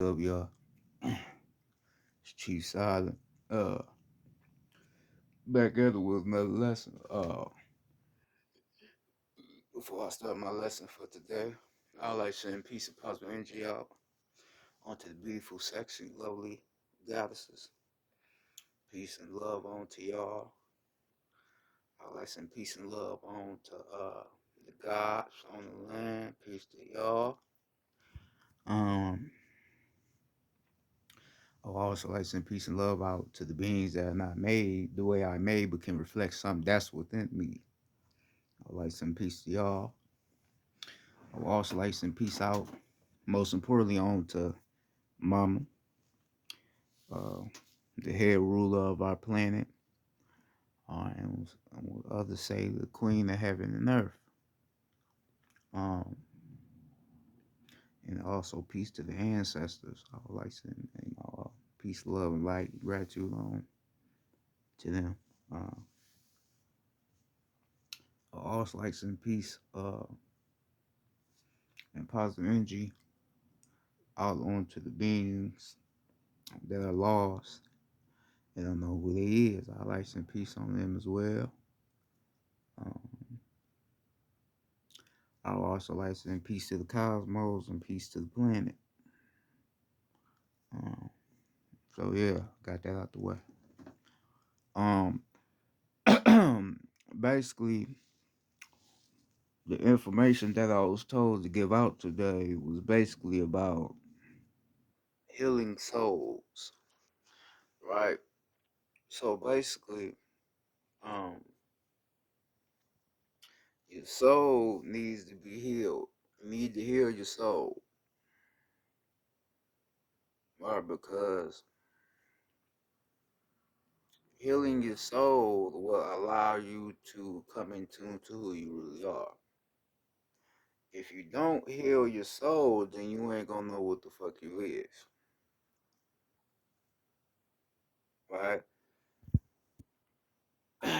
Up, y'all? It's Chief Silent. Uh, back at it with another lesson. Before I start my lesson for today, I'd like to send peace and positive energy out onto the beautiful, sexy, lovely goddesses. Peace and love on to y'all. I'd like to send peace and love on to the gods on the land. Peace to y'all. Um, I also like to send peace and love out to the beings that are not made the way I made, but can reflect something that's within me. I like some peace to y'all. I would also like some peace out, most importantly, on to Mama, uh, the head ruler of our planet, and what others say, the queen of heaven and earth. Um, and also peace to the ancestors. I would like to send peace, love, and light, gratitude on to them. I also like some peace and positive energy out onto the beings that are lost. They don't know who they is. I like some peace on them as well. Um, I would also like to send peace to the cosmos and peace to the planet. Um, so yeah, got that out the way. Um, basically, the information that I was told to give out today was basically about healing souls, right? So basically, um, your soul needs to be healed. You need to heal your soul, right? Because healing your soul will allow you to come in tune to who you really are. If you don't heal your soul, then you ain't gonna know what the fuck you is, right?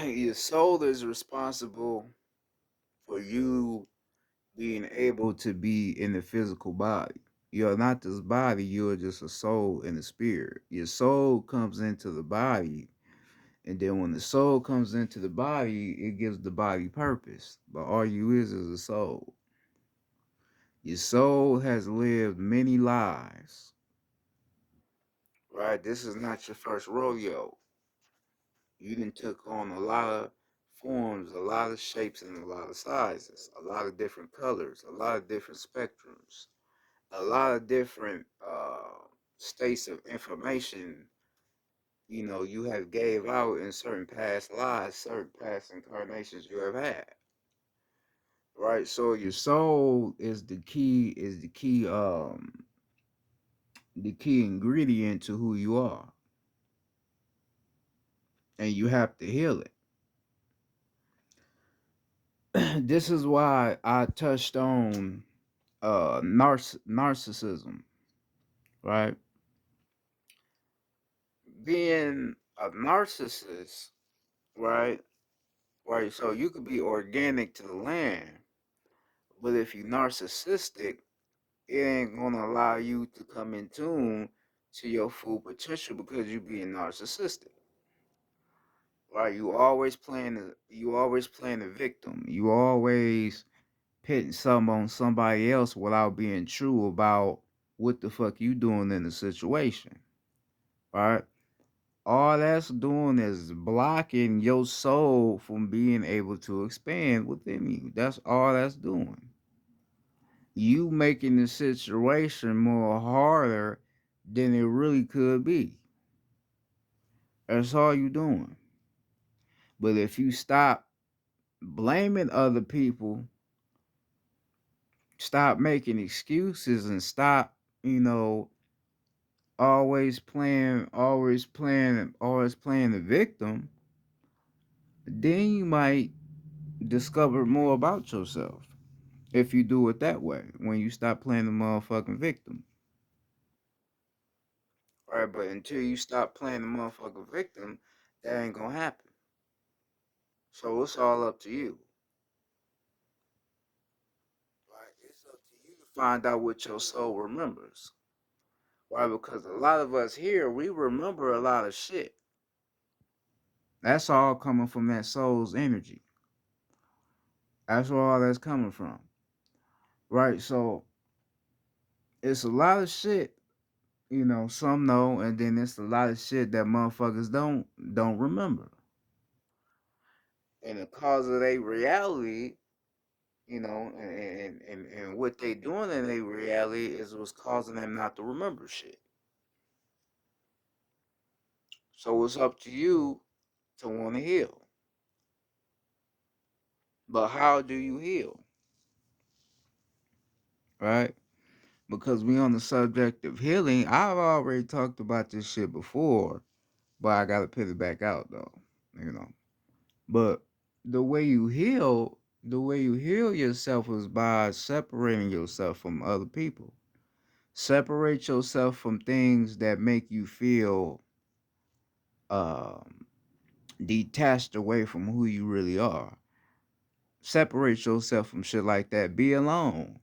Your soul is responsible for you being able to be in the physical body. You're not this body, you're just a soul and a spirit. Your soul comes into the body, and then when the soul comes into the body, it gives the body purpose. But all you is a soul. Your soul has lived many lives, right? This is not your first rodeo. You done took on a lot of forms, a lot of shapes, and a lot of sizes, a lot of different colors, a lot of different spectrums, a lot of different states of information. You have gave out in certain past lives, certain past incarnations you have had, right? So your soul is the key ingredient to who you are, and you have to heal it. This is why I touched on narcissism, right? Being a narcissist, right? Right. So you could be organic to the land, but if you're narcissistic, it ain't gonna allow you to come in tune to your full potential because you being narcissistic. Right? You always playing the victim. You always pitting something on somebody else without being true about what the fuck you doing in the situation. Right? All that's doing is blocking your soul from being able to expand within you. That's all that's doing. You making the situation more harder than it really could be. That's all you doing. But if you stop blaming other people, stop making excuses and stop, you know, always playing the victim, then you might discover more about yourself. If you do it that way, when you stop playing the motherfucking victim. Right, but until you stop playing the motherfucking victim, that ain't gonna happen. So it's all up to you. Right? It's up to you to find out what your soul remembers. Why? Because a lot of us here, we remember a lot of shit. That's all coming from that soul's energy. That's where all that's coming from. Right? So it's a lot of shit, some know, and then it's a lot of shit that motherfuckers don't remember. And the cause of their reality, and what they doing in their reality is what's causing them not to remember shit. So it's up to you to want to heal. But how do you heal? Right? Because we on the subject of healing. I've already talked about this shit before, but I gotta put it back out though. You know. But the way you heal yourself is by separating yourself from other people. Separate yourself from things that make you feel um, detached away from who you really are. Separate yourself from shit like that. Be alone.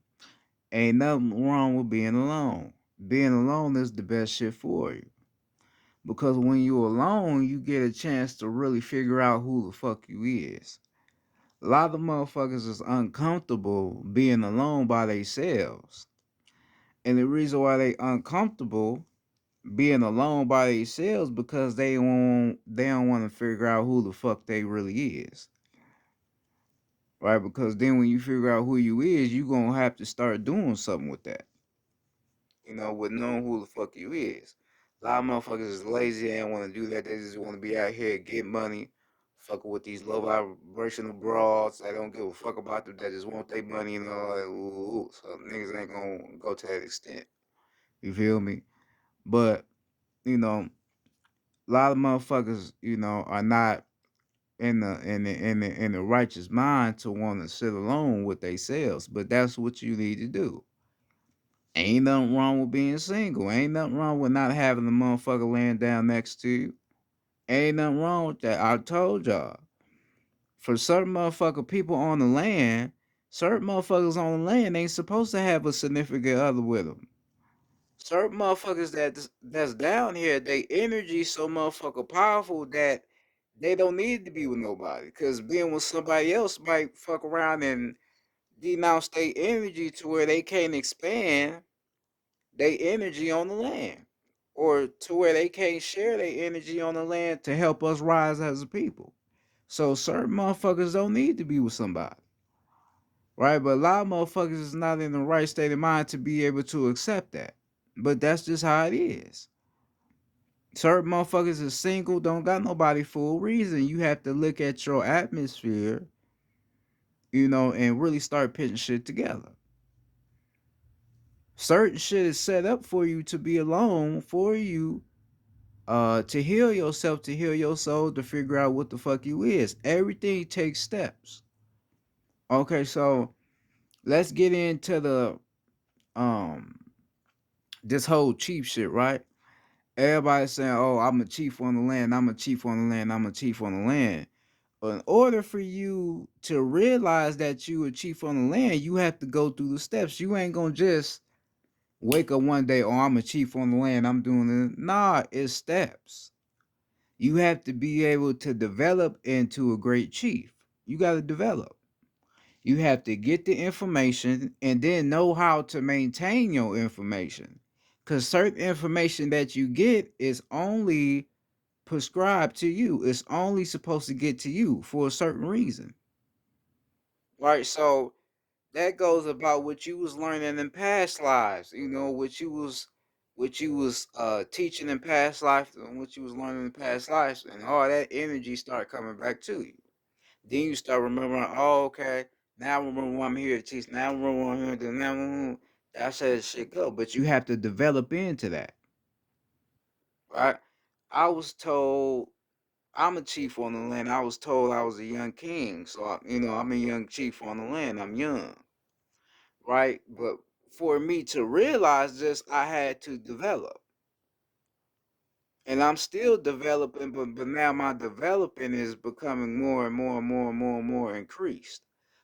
Ain't nothing wrong with being alone. Being alone is the best shit for you. Because when you alone, you get a chance to really figure out who the fuck you is. A lot of motherfuckers is uncomfortable being alone by themselves. And the reason why they uncomfortable being alone by themselves because they don't want to figure out who the fuck they really is. Right? Because then when you figure out who you is, you gonna have to start doing something with that. With knowing who the fuck you is. A lot of motherfuckers is lazy, they don't want to do that. They just want to be out here get money, fucking with these low vibrational broads. They don't give a fuck about them. They just want their money and all that. Ooh. So niggas ain't gonna go to that extent. You feel me? But you know, a lot of motherfuckers, are not in the righteous mind to want to sit alone with themselves. But that's what you need to do. Ain't nothing wrong with being single. Ain't nothing wrong with not having a motherfucker laying down next to you. Ain't nothing wrong with that. I told y'all. For certain motherfucker people on the land, certain motherfuckers on the land ain't supposed to have a significant other with them. Certain motherfuckers that's down here, they energy so motherfucker powerful that they don't need to be with nobody. Cause being with somebody else might fuck around and denounce their energy to where they can't expand their energy on the land. Or to where they can't share their energy on the land to help us rise as a people. So certain motherfuckers don't need to be with somebody. Right? But a lot of motherfuckers is not in the right state of mind to be able to accept that. But that's just how it is. Certain motherfuckers is single, don't got nobody for a reason. You have to look at your atmosphere, and really start putting shit together. Certain shit is set up for you to be alone, for you to heal yourself, to heal your soul, to figure out what the fuck you is. Everything takes steps. Okay, so let's get into the um this whole chief shit, right? Everybody's saying, "Oh, I'm a chief on the land. I'm a chief on the land. I'm a chief on the land." But in order for you to realize that you a chief on the land, you have to go through the steps. You ain't gonna just wake up one day, "Oh, I'm a chief on the land. I'm doing it." Nah, it's steps. You have to be able to develop into a great chief. You got to develop. You have to get the information and then know how to maintain your information. Because certain information that you get is only prescribed to you, it's only supposed to get to you for a certain reason. Right? So that goes about what you was learning in past lives, what you was teaching in past lives and what you was learning in past lives, and all that energy start coming back to you. Then you start remembering, oh, okay, now I remember why I'm here to teach. Now I remember why I'm here to now. That's how that shit go. But you have to develop into that, right? I was told I'm a chief on the land. I was told I was a young king, so I'm a young chief on the land. I'm young, right? But for me to realize this, I had to develop, and I'm still developing. But now my developing is becoming more and more and more and more and more increased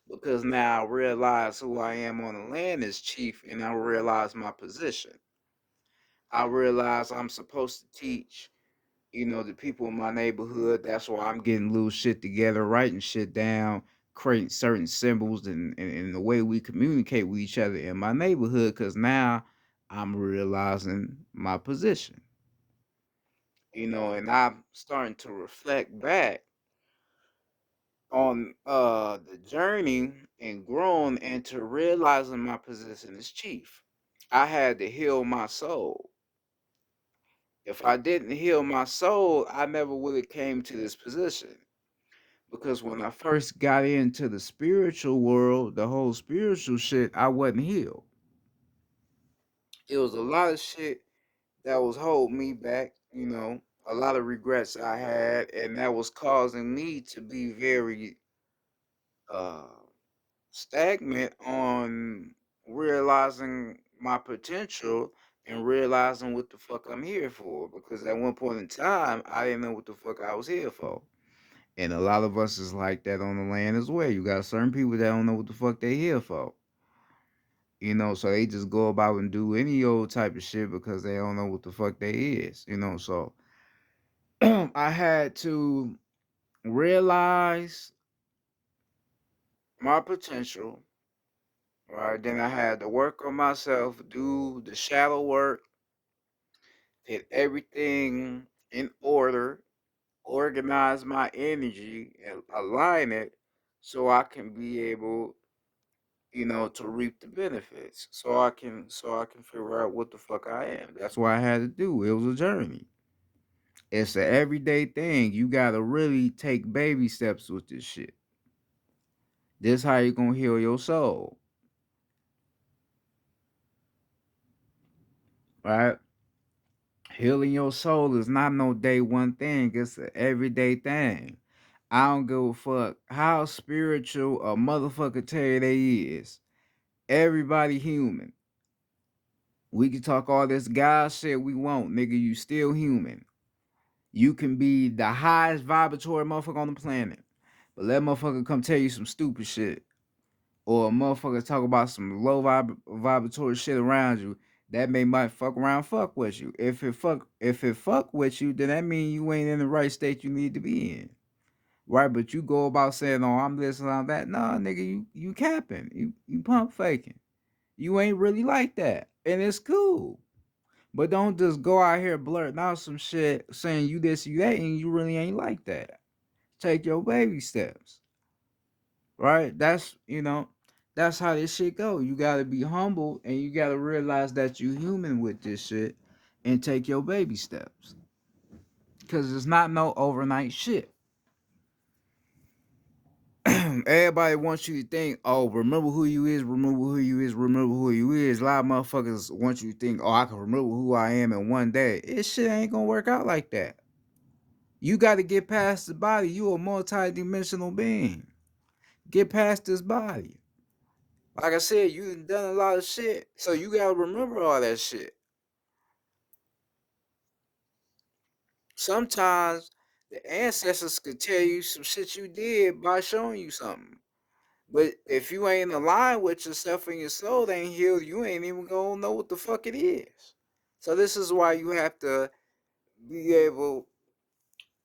because now I realize who I am on the land as chief, and I realize my position. I realized I'm supposed to teach, the people in my neighborhood. That's why I'm getting little shit together, writing shit down, creating certain symbols and the way we communicate with each other in my neighborhood. Cause now I'm realizing my position, and I'm starting to reflect back on the journey and growing into realizing my position as chief. I had to heal my soul. If I didn't heal my soul, I never would have came to this position. Because when I first got into the spiritual world, the whole spiritual shit, I wasn't healed. It was a lot of shit that was holding me back, a lot of regrets I had, and that was causing me to be very uh stagnant on realizing my potential and realizing what the fuck I'm here for. Because at one point in time, I didn't know what the fuck I was here for. And a lot of us is like that on the land as well. You got certain people that don't know what the fuck they here for. So they just go about and do any old type of shit because they don't know what the fuck they is. So I had to realize my potential. Right, then I had to work on myself, do the shadow work, get everything in order, organize my energy and align it so I can be able, to reap the benefits. So I can figure out what the fuck I am. That's what I had to do. It was a journey. It's an everyday thing. You gotta really take baby steps with this shit. This how you gonna heal your soul. Right? Healing your soul is not no day one thing. It's an everyday thing. I don't give a fuck how spiritual a motherfucker tell you they is. Everybody human. We can talk all this God shit we want, nigga. You still human. You can be the highest vibratory motherfucker on the planet, but let motherfucker come tell you some stupid shit, or a motherfucker talk about some low vibratory shit around you. That may might fuck around, fuck with you. If it fuck with you, then that mean you ain't in the right state you need to be in. Right, but you go about saying, "Oh, I'm this and I'm that." Nah, nigga, you capping, you pump faking. You ain't really like that, and it's cool. But don't just go out here blurting out some shit saying you this, you that, and you really ain't like that. Take your baby steps, right? That's how this shit go. You gotta be humble, and you gotta realize that you human with this shit, and take your baby steps, cause it's not no overnight shit. Everybody wants you to think, oh, remember who you is, remember who you is, remember who you is. A lot of motherfuckers want you to think, oh, I can remember who I am in one day. This shit ain't gonna work out like that. You got to get past the body. You a multi-dimensional being. Get past this body. Like I said, you done a lot of shit, so you gotta remember all that shit. Sometimes the ancestors could tell you some shit you did by showing you something. But if you ain't aligned with yourself and your soul ain't healed, you ain't even gonna know what the fuck it is. So this is why you have to be able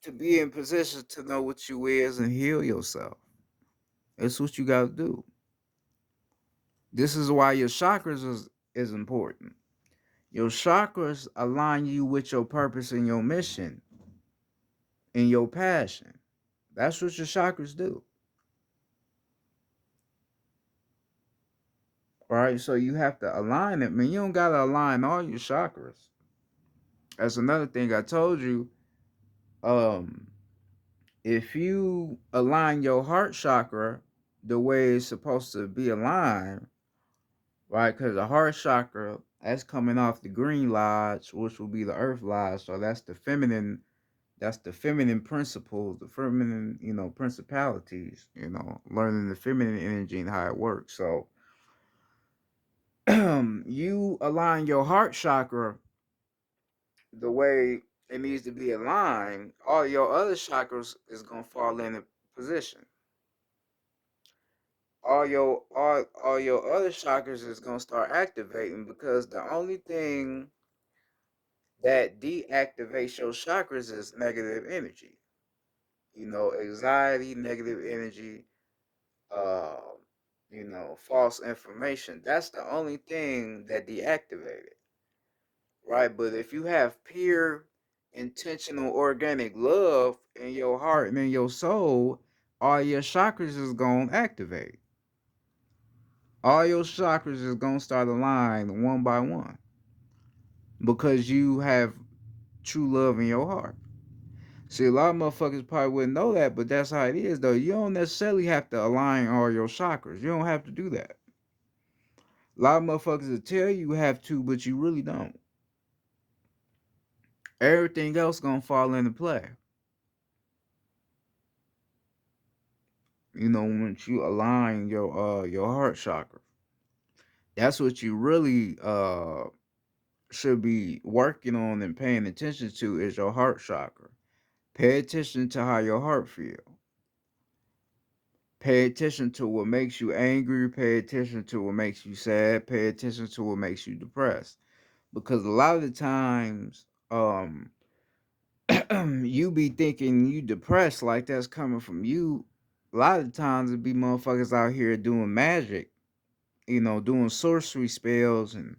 to be in position to know what you is and heal yourself. That's what you gotta do. This is why your chakras is important. Your chakras align you with your purpose and your mission and your passion. That's what your chakras do. All right, so you have to align it. Man, you don't gotta align all your chakras. That's another thing I told you. Um, if you align your heart chakra the way it's supposed to be aligned, right? Because the heart chakra that's coming off the green lodge, which will be the earth lodge. So that's the feminine. That's the feminine principles, the feminine, principalities. Learning the feminine energy and how it works. So you align your heart chakra the way it needs to be aligned, all your other chakras is gonna fall into position. All your other chakras is gonna start activating because the only thing that deactivates your chakras is negative energy. Anxiety, negative energy, uh, false information. That's the only thing that deactivated, right? But if you have pure, intentional, organic love in your heart and in your soul, all your chakras is gonna activate. All your chakras is gonna start aligning one by one because you have true love in your heart. See, a lot of motherfuckers probably wouldn't know that, but that's how it is, though. You don't necessarily have to align all your chakras. You don't have to do that. A lot of motherfuckers will tell you have to, but you really don't. Everything else gonna fall into play. Once you align your heart chakra. That's what you really should be working on and paying attention to is your heart chakra. Pay attention to how your heart feels. Pay attention to what makes you angry. Pay attention to what makes you sad. Pay attention to what makes you depressed. Because a lot of the times, you be thinking you depressed like that's coming from you. A lot of the times it be motherfuckers out here doing magic, doing sorcery spells and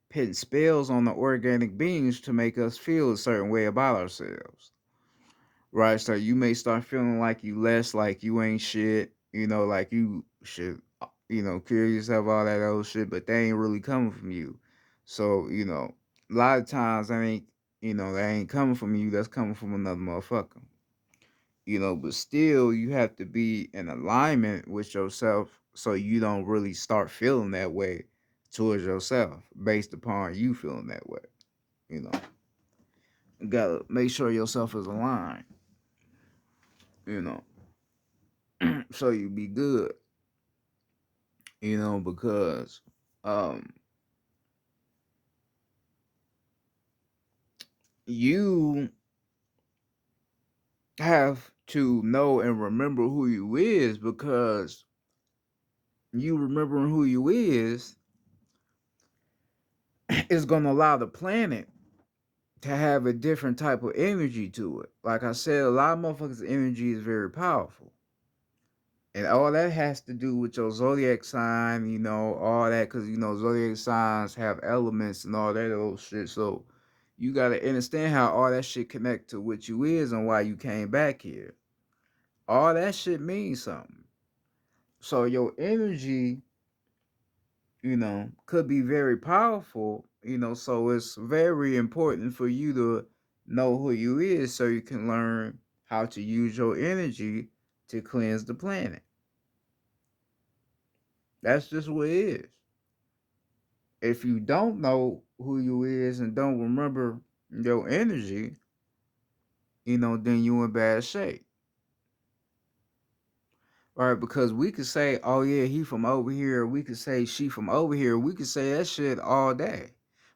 putting spells on the organic beings to make us feel a certain way about ourselves. Right? So you may start feeling like you less, like you ain't shit, like you should, kill yourself, all that old shit, but they ain't really coming from you. So, a lot of times that ain't coming from you, that's coming from another motherfucker. But still you have to be in alignment with yourself so you don't really start feeling that way towards yourself based upon you feeling that way. You know, you gotta make sure yourself is aligned, you know, so you be good, because um you have to know and remember who you is because you remembering who you is gonna allow the planet to have a different type of energy to it. Like I said, a lot of motherfuckers' energy is very powerful. And all that has to do with your zodiac sign, all that, because, zodiac signs have elements and all that old shit. So you got to understand how all that shit connect to what you is and why you came back here. All that shit means something. So your energy, could be very powerful, so it's very important for you to know who you is so you can learn how to use your energy to cleanse the planet. That's just what it is. If you don't know who you is and don't remember your energy, then you in bad shape. Right? Because we could say, oh yeah, he from over here, we could say she from over here, we could say that shit all day.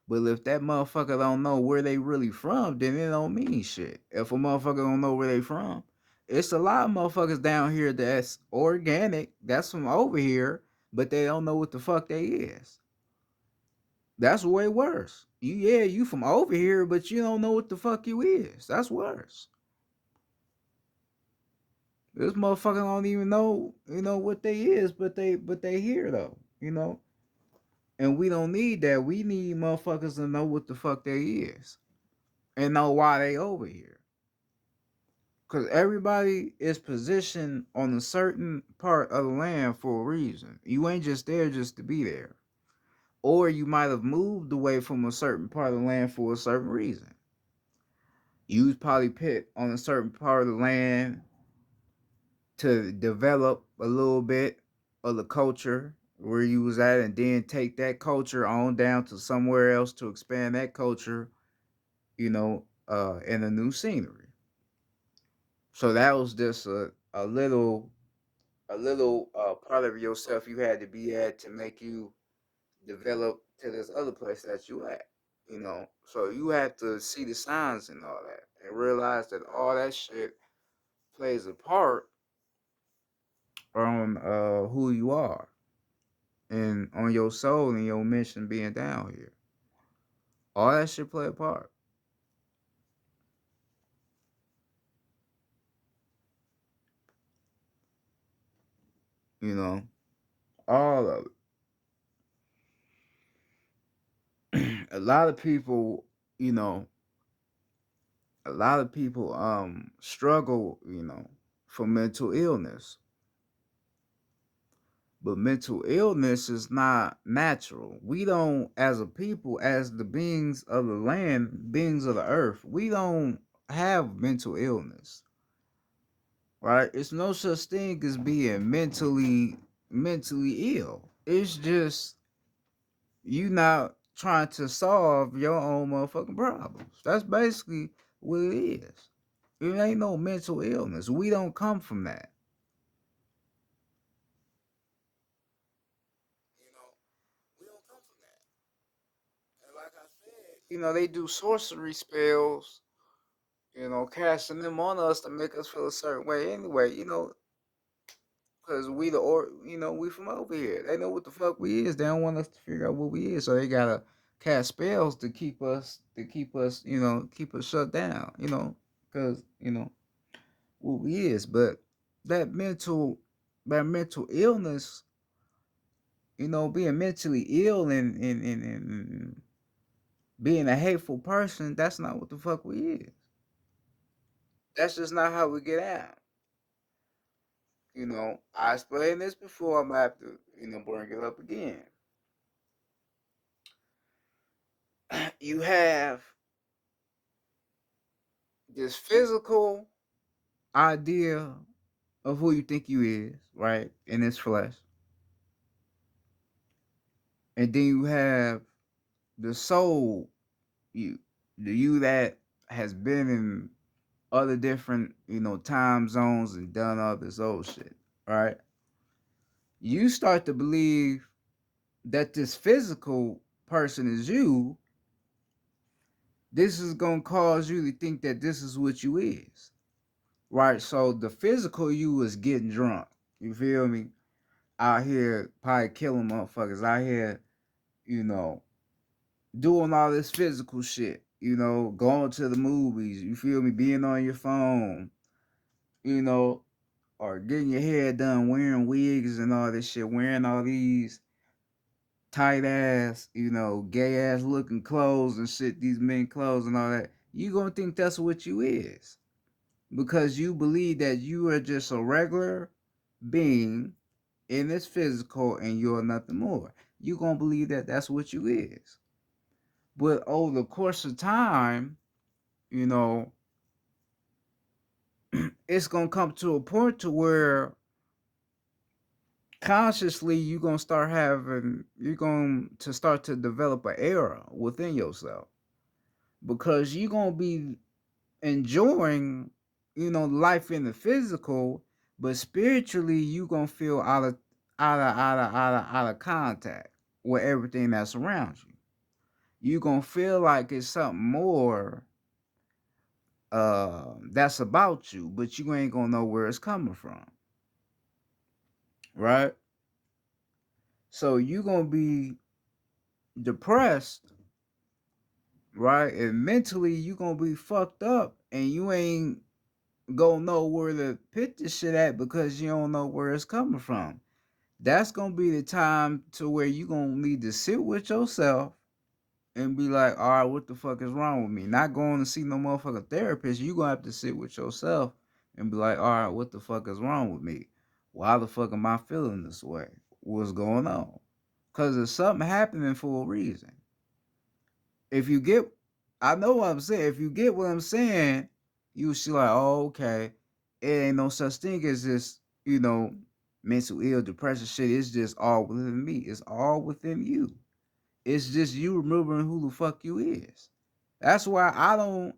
But if that motherfucker don't know where they really from, then it don't mean shit. If a motherfucker don't know where they from, it's a lot of motherfuckers down here that's organic, that's from over here, but they don't know what the fuck they is. That's way worse. You from over here, but you don't know what the fuck you is. That's worse. This motherfucker don't even know, what they is, but they here though, And we don't need that. We need motherfuckers to know what the fuck they is and know why they over here. Cause everybody is positioned on a certain part of the land for a reason. You ain't just there just to be there. Or you might have moved away from a certain part of the land for a certain reason. You was probably put on a certain part of the land to develop a little bit of the culture where you was at and then take that culture on down to somewhere else to expand that culture, in a new scenery. So that was just a little part of yourself you had to be at to make you develop to this other place that you at. So you have to see the signs and all that and realize that all that shit plays a part on who you are and on your soul and your mission being down here. All that shit play a part. You know, all of it. A lot of people, you know, a lot of people struggle, for mental illness. But mental illness is not natural. We don't, as a people, as the beings of the land, beings of the earth, we don't have mental illness, right? It's no such thing as being mentally ill. It's just you not trying to solve your own motherfucking problems. That's basically what it is. It ain't no mental illness. We don't come from that. You know, we don't come from that. And like I said, they do sorcery spells, casting them on us to make us feel a certain way anyway, because we from over here. They know what the fuck we is. They don't want us to figure out what we is, so they gotta cast spells keep us shut down, because, what we is. But that mental, that mental illness, being mentally ill and being a hateful person, that's not what the fuck we is. That's just not how we get out. I explained this before. I'm gonna have to, bring it up again. You have this physical idea of who you think you is, right? In this flesh. And then you have the soul you, the you that has been in other different, time zones and done all this old shit, right? You start to believe that this physical person is you. This is gonna cause you to think that this is what you is, right? So the physical you is getting drunk. You feel me? Out here probably killing motherfuckers. Out here, you know, doing all this physical shit. Going to the movies. You feel me? Being on your phone. You know, or getting your hair done, wearing wigs and all this shit, wearing all these tight ass, gay ass looking clothes and shit, these men clothes and all that, you gonna think that's what you is. Because you believe that you are just a regular being in this physical and you're nothing more. You gonna believe that that's what you is. But over the course of time, you know, it's gonna come to a point to where consciously you're going to start to develop an error within yourself, because you're going to be enjoying life in the physical, but spiritually you're going to feel out of contact with everything that's around you. You're going to feel like it's something more that's about you, but you ain't going to know where it's coming from, right? So you're going to be depressed, right? And mentally you gonna be fucked up and you ain't gonna know where to put this shit at because you don't know where it's coming from. That's gonna be the time to where you gonna need to sit with yourself and be like, all right, what the fuck is wrong with me? Not going to see no motherfucking therapist. You gonna have to sit with yourself and be like, all right, what the fuck is wrong with me? Why the fuck am I feeling this way? What's going on? Cause there's something happening for a reason. If you get, I know what I'm saying. If you get what I'm saying, you should like, oh, okay. It ain't no such thing as this, mental ill, depression shit. It's just all within me. It's all within you. It's just you remembering who the fuck you is. That's why I don't.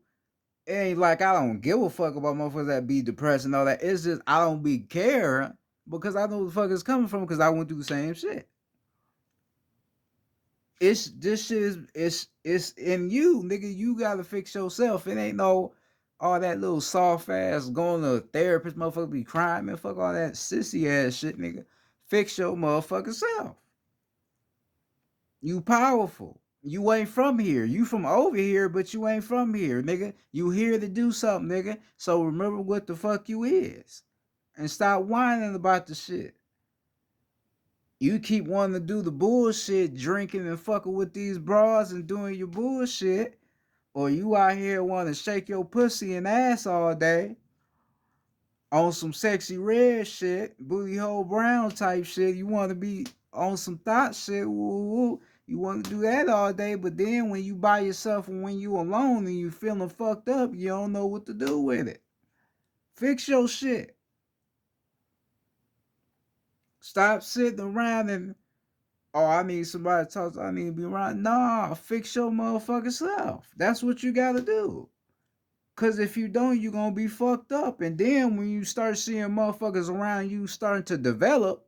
It ain't like I don't give a fuck about motherfuckers that be depressed and all that. It's just I don't be care because I know who the fuck it's coming from because I went through the same shit. It's this shit is it's in you, nigga. You gotta fix yourself. It ain't no all that little soft ass going to a therapist, motherfucker be crying, man. Fuck all that sissy ass shit, nigga. Fix your motherfucking self. You powerful. You ain't from here. You from over here, but you ain't from here, nigga. You here to do something, nigga. So remember what the fuck you is. And stop whining about the shit. You keep wanting to do the bullshit, drinking and fucking with these bras and doing your bullshit, or you out here want to shake your pussy and ass all day on some sexy red shit, booty hole brown type shit. You want to be on some thought shit. Woo, woo. You want to do that all day, but then when you by yourself and when you alone and you feeling fucked up, you don't know what to do with it. Fix your shit. Stop sitting around and, oh, I need somebody to talk to. I need to be around. Nah, fix your motherfucking self. That's what you gotta do. Cause if you don't, you're gonna be fucked up. And then when you start seeing motherfuckers around you starting to develop,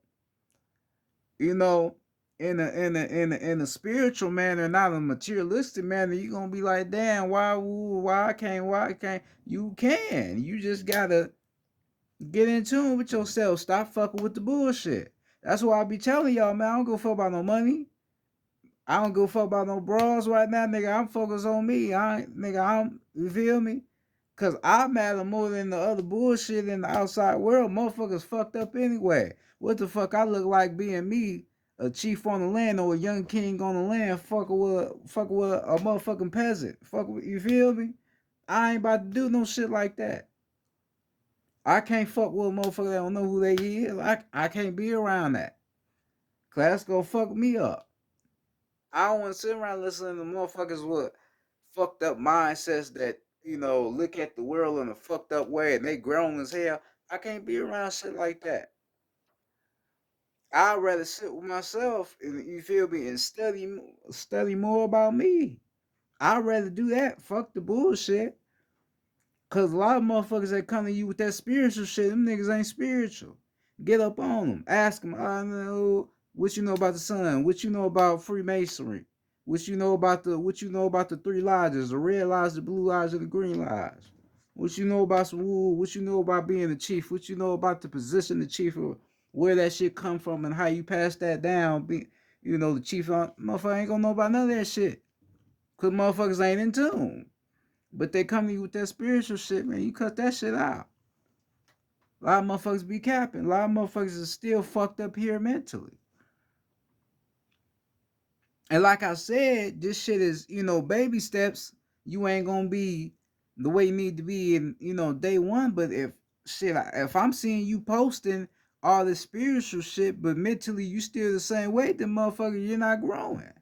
you know, in a spiritual manner, not a materialistic manner, you're gonna be like, damn, why I can't? You can. You just gotta get in tune with yourself. Stop fucking with the bullshit. That's why I be telling y'all, man, I don't go fuck about no money. I don't give a fuck about no bras right now, nigga. I'm focused on me. You feel me? Cause I matter more than the other bullshit in the outside world. Motherfuckers fucked up anyway. What the fuck I look like being me, a chief on the land or a young king on the land, fucking with a motherfucking peasant. Fuck with, you feel me? I ain't about to do no shit like that. I can't fuck with a motherfucker that don't know who they is. I can't be around that. Cause that's gonna fuck me up. I don't want to sit around listening to motherfuckers with fucked up mindsets that, look at the world in a fucked up way and they grown as hell. I can't be around shit like that. I'd rather sit with myself and, you feel me, and study more about me. I'd rather do that. Fuck the bullshit. Cause a lot of motherfuckers that come to you with that spiritual shit, them niggas ain't spiritual. Get up on them. Ask them, I know what you know about the sun, what you know about Freemasonry, what you know about the three lodges, the red lodge, the blue lodge, and the green lodge. What you know about some woo, what you know about being the chief, what you know about the position the chief, or where that shit come from and how you pass that down. The chief motherfucker ain't gonna know about none of that shit. Cause motherfuckers ain't in tune. But they come to you with that spiritual shit, man. You cut that shit out. A lot of motherfuckers be capping. A lot of motherfuckers is still fucked up here mentally. And like I said, this shit is, baby steps. You ain't gonna be the way you need to be in, day one. But if I'm seeing you posting all this spiritual shit, but mentally you still the same way, then motherfucker, you're not growing.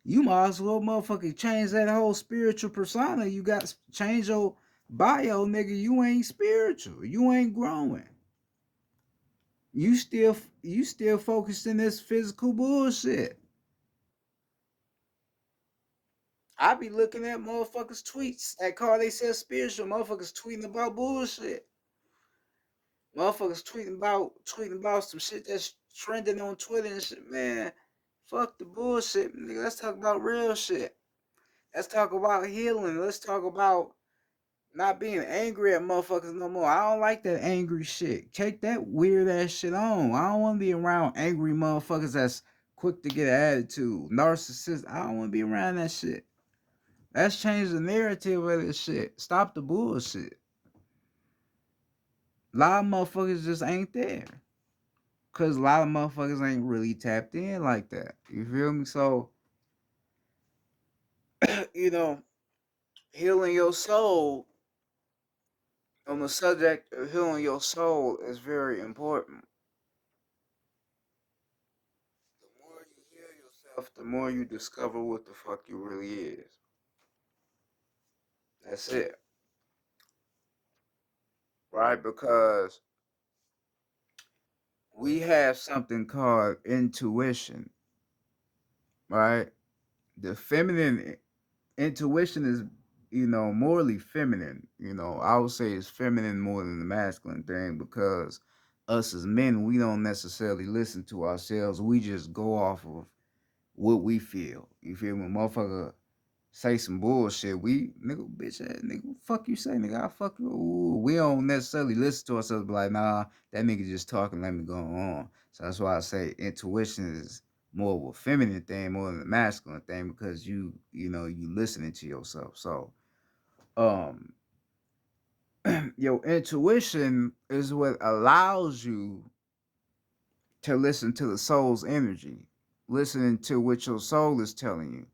You might as well motherfucking change that whole spiritual persona. You got change your bio, nigga. You ain't spiritual. You ain't growing. You still focused in this physical bullshit. I be looking at motherfuckers tweets that call themselves spiritual. Motherfuckers tweeting about bullshit. Motherfuckers tweeting about some shit that's trending on Twitter and shit. Man, fuck the bullshit, nigga. Let's talk about real shit. Let's talk about healing. Let's talk about not being angry at motherfuckers no more. I don't like that angry shit. Take that weird ass shit on. I don't want to be around angry motherfuckers that's quick to get an attitude, narcissist. I don't want to be around that shit. Let's change the narrative of this shit. Stop the bullshit. A lot of motherfuckers just ain't there. Cause a lot of motherfuckers ain't really tapped in like that. You feel me? So, you know, healing your soul on the subject of healing your soul is very important. The more you heal yourself, the more you discover what the fuck you really is. That's it. Right? Because we have something called intuition, right? The feminine intuition is, morally feminine. I would say it's feminine more than the masculine thing because us as men, we don't necessarily listen to ourselves. We just go off of what we feel. You feel me? Motherfucker say some bullshit. We nigga, bitch, nigga, fuck you say, nigga. I fuck you. Ooh, we don't necessarily listen to ourselves, but like, nah, that nigga just talking. Let me go on. So that's why I say intuition is more of a feminine thing more than a masculine thing because you listening to yourself. So, um, your intuition is what allows you to listen to the soul's energy, listening to what your soul is telling you,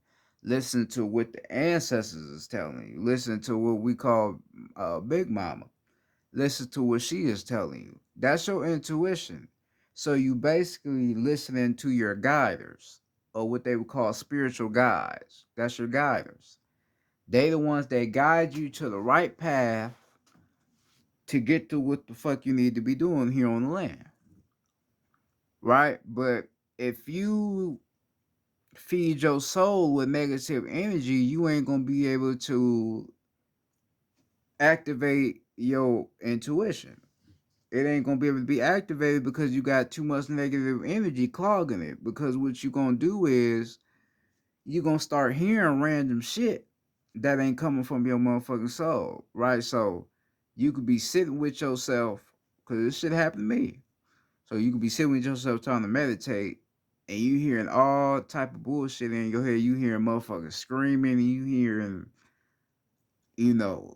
listen to what the ancestors is telling you, listen to what we call Big Mama, listen to what she is telling you. That's your intuition. So you basically listening to your guiders, or what they would call spiritual guides. That's your guiders. They the ones that guide you to the right path to get to what the fuck you need to be doing here on the land. Right? But if you feed your soul with negative energy, you ain't gonna be able to activate your intuition. It ain't gonna be able to be activated because you got too much negative energy clogging it. Because what you gonna do is you gonna start hearing random shit that ain't coming from your motherfucking soul, right? So you could be sitting with yourself, because this shit happened to me. So you could be sitting with yourself trying to meditate, and you hearing all type of bullshit in your head. You hearing motherfuckers screaming, you hearing,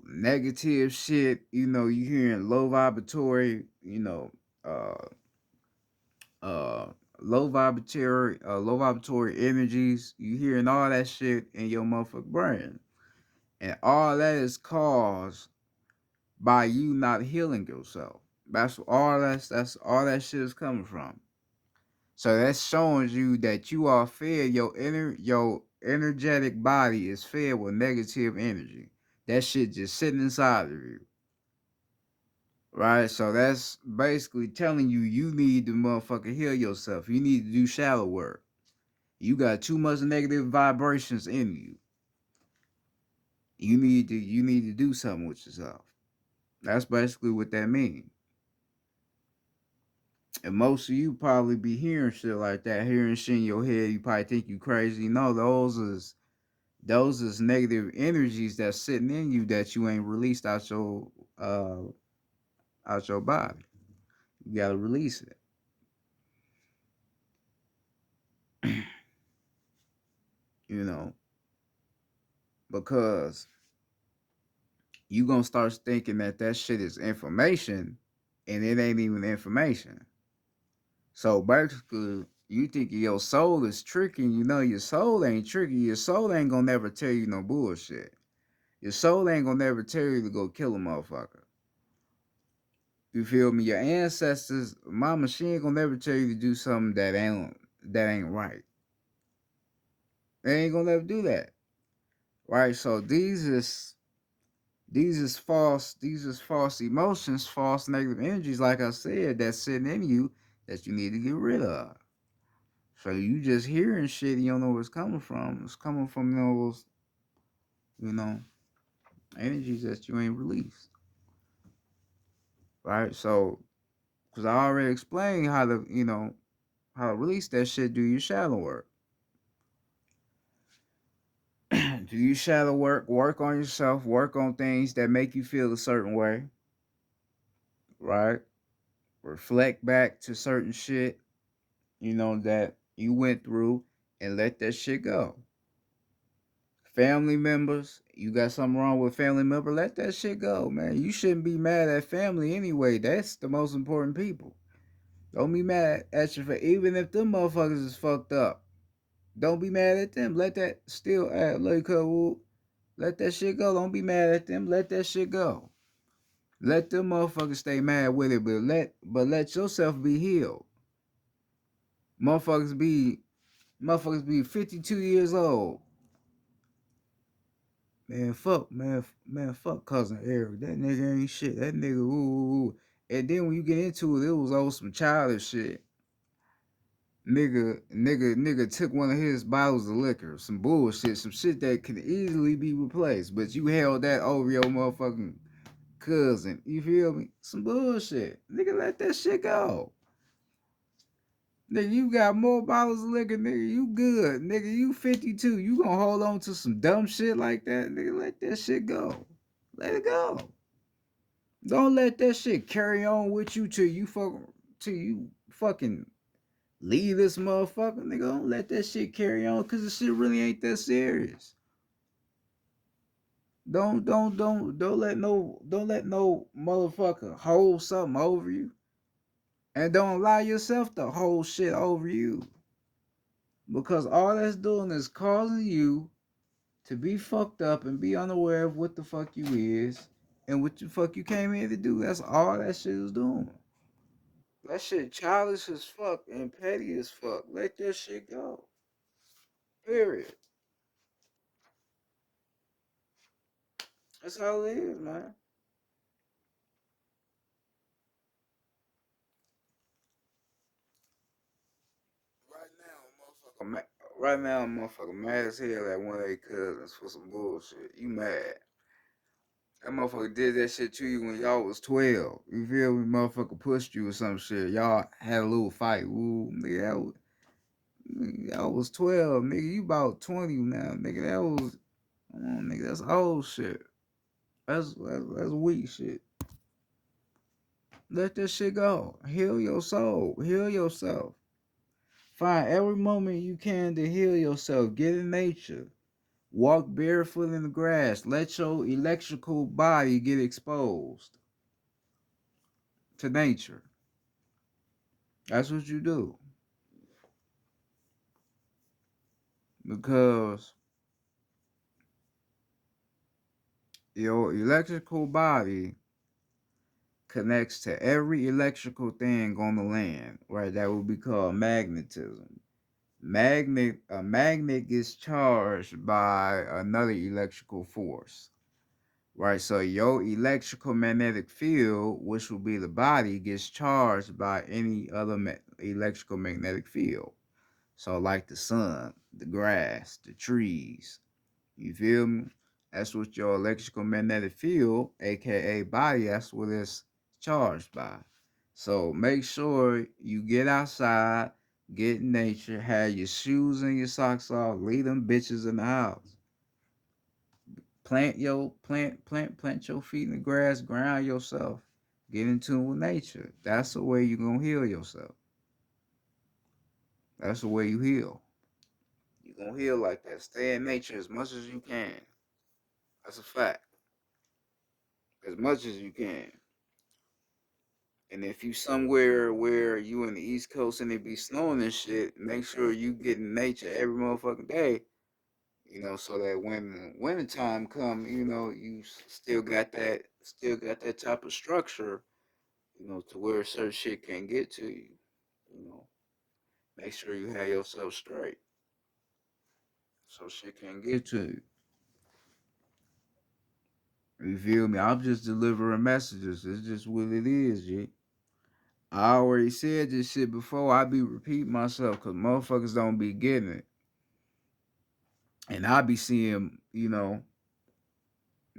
negative shit. You hearing low vibratory, uh, uh, low vibratory energies. You hearing all that shit in your motherfucking brain, and all that is caused by you not healing yourself. That's all that shit is coming from. So that's showing you that you are fed, your energetic body is fed with negative energy. That shit just sitting inside of you. Right? So that's basically telling you you need to motherfucker heal yourself. You need to do shadow work. You got too much negative vibrations in you. You need to do something with yourself. That's basically what that means. And most of you probably be hearing shit like that, hearing shit in your head. You probably think you crazy. No, those is negative energies that's sitting in you that you ain't released uh out your body. You gotta release it. you know, because you gonna start thinking that shit is information, and it ain't even information. So basically, you think your soul is tricking. Your soul ain't tricky. Your soul ain't gonna never tell you no bullshit. Your soul ain't gonna never tell you to go kill a motherfucker. You feel me? Your ancestors, mama, she ain't gonna never tell you to do something that ain't right. They ain't gonna never do that. Right? So these is false emotions, false negative energies, like I said, that's sitting in you that you need to get rid of. So you just hearing shit, you don't know where it's coming from. It's coming from those, you know, energies that you ain't released. Right? So, because I already explained how to release that shit, do your shadow work. Do your shadow work on yourself, work on things that make you feel a certain way, right? Reflect back to certain shit, that you went through, and let that shit go. Family members, you got something wrong with family member, let that shit go, man. You shouldn't be mad at family anyway. That's the most important people. Don't be mad at your even if them motherfuckers is fucked up. Don't be mad at them. Let that still let that shit go. Don't be mad at them. Let that shit go. Let them motherfuckers stay mad with it, but let yourself be healed. Motherfuckers be motherfuckers be 52 years old. Man, fuck cousin Eric. That nigga ain't shit. That nigga, ooh. And then when you get into it, it was all some childish shit. Nigga took one of his bottles of liquor, some bullshit, some shit that could easily be replaced, but you held that over your motherfucking cousin. You feel me? Some bullshit. Nigga, let that shit go. Nigga, you got more bottles of liquor, nigga. You good. Nigga, you 52. You gonna hold on to some dumb shit like that? Nigga, let that shit go. Let it go. Don't let that shit carry on with you till you fucking leave this motherfucker. Nigga, don't let that shit carry on, cause the shit really ain't that serious. Don't let no motherfucker hold something over you. And don't allow yourself to hold shit over you. Because all that's doing is causing you to be fucked up and be unaware of what the fuck you is and what the fuck you came here to do. That's all that shit is doing. That shit childish as fuck and petty as fuck. Let that shit go. Period. That's all it is, man. Right now, motherfucker, right now, motherfucker mad as hell at one of their cousins for some bullshit. You mad? That motherfucker did that shit to you when y'all was 12. You feel me? Motherfucker pushed you or some shit. Y'all had a little fight. Ooh, nigga, that was 12. Nigga, you about 20 now. Nigga, that was, come on, nigga, that's old shit. That's weak shit. Let that shit go. Heal your soul. Heal yourself. Find every moment you can to heal yourself. Get in nature. Walk barefoot in the grass. Let your electrical body get exposed to nature. That's what you do. Because your electrical body connects to every electrical thing on the land, right? That would be called magnetism. A magnet gets charged by another electrical force, right? So your electrical magnetic field, which will be the body, gets charged by any other electrical magnetic field. So like the sun, the grass, the trees, you feel me? That's what your electrical magnetic field, aka body, that's what it's charged by. So make sure you get outside, get in nature, have your shoes and your socks off, leave them bitches in the house. Plant your feet in the grass, ground yourself. Get in tune with nature. That's the way you're gonna heal yourself. That's the way you heal. You're gonna heal like that. Stay in nature as much as you can. That's a fact. As much as you can. And if you somewhere where you in the East Coast and it be snowing and shit, make sure you get in nature every motherfucking day. So that when winter time come, you still got that type of structure, to where certain shit can't get to you. You know, make sure you have yourself straight so shit can't get to you. You feel me? I'm just delivering messages. It's just what it is, G. I already said this shit before. I be repeating myself because motherfuckers don't be getting it. And I be seeing, that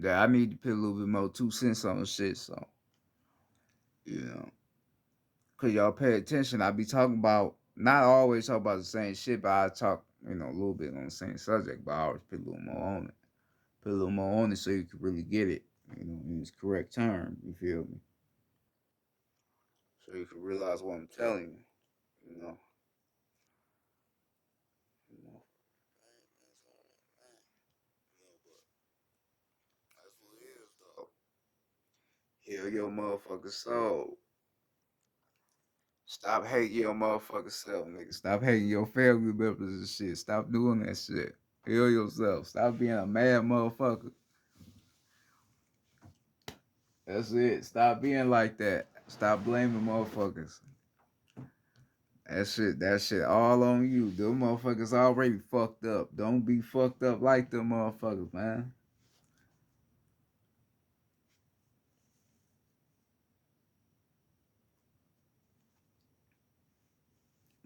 I need to put a little bit more 2 cents on the shit. So, you know, because y'all pay attention. I be talking about, not always talk about the same shit, but I talk, a little bit on the same subject, but I always put a little more on it. Put a little more on it so you can really get it, in its correct term. You feel me? So you can realize what I'm telling you, you know. You know. That's what it is, though. Heal your motherfucking soul. Stop hating your motherfucking self, nigga. Stop hating your family members and shit. Stop doing that shit. Heal yourself. Stop being a mad motherfucker. That's it. Stop being like that. Stop blaming motherfuckers. That shit all on you. Them motherfuckers already fucked up. Don't be fucked up like them motherfuckers, man.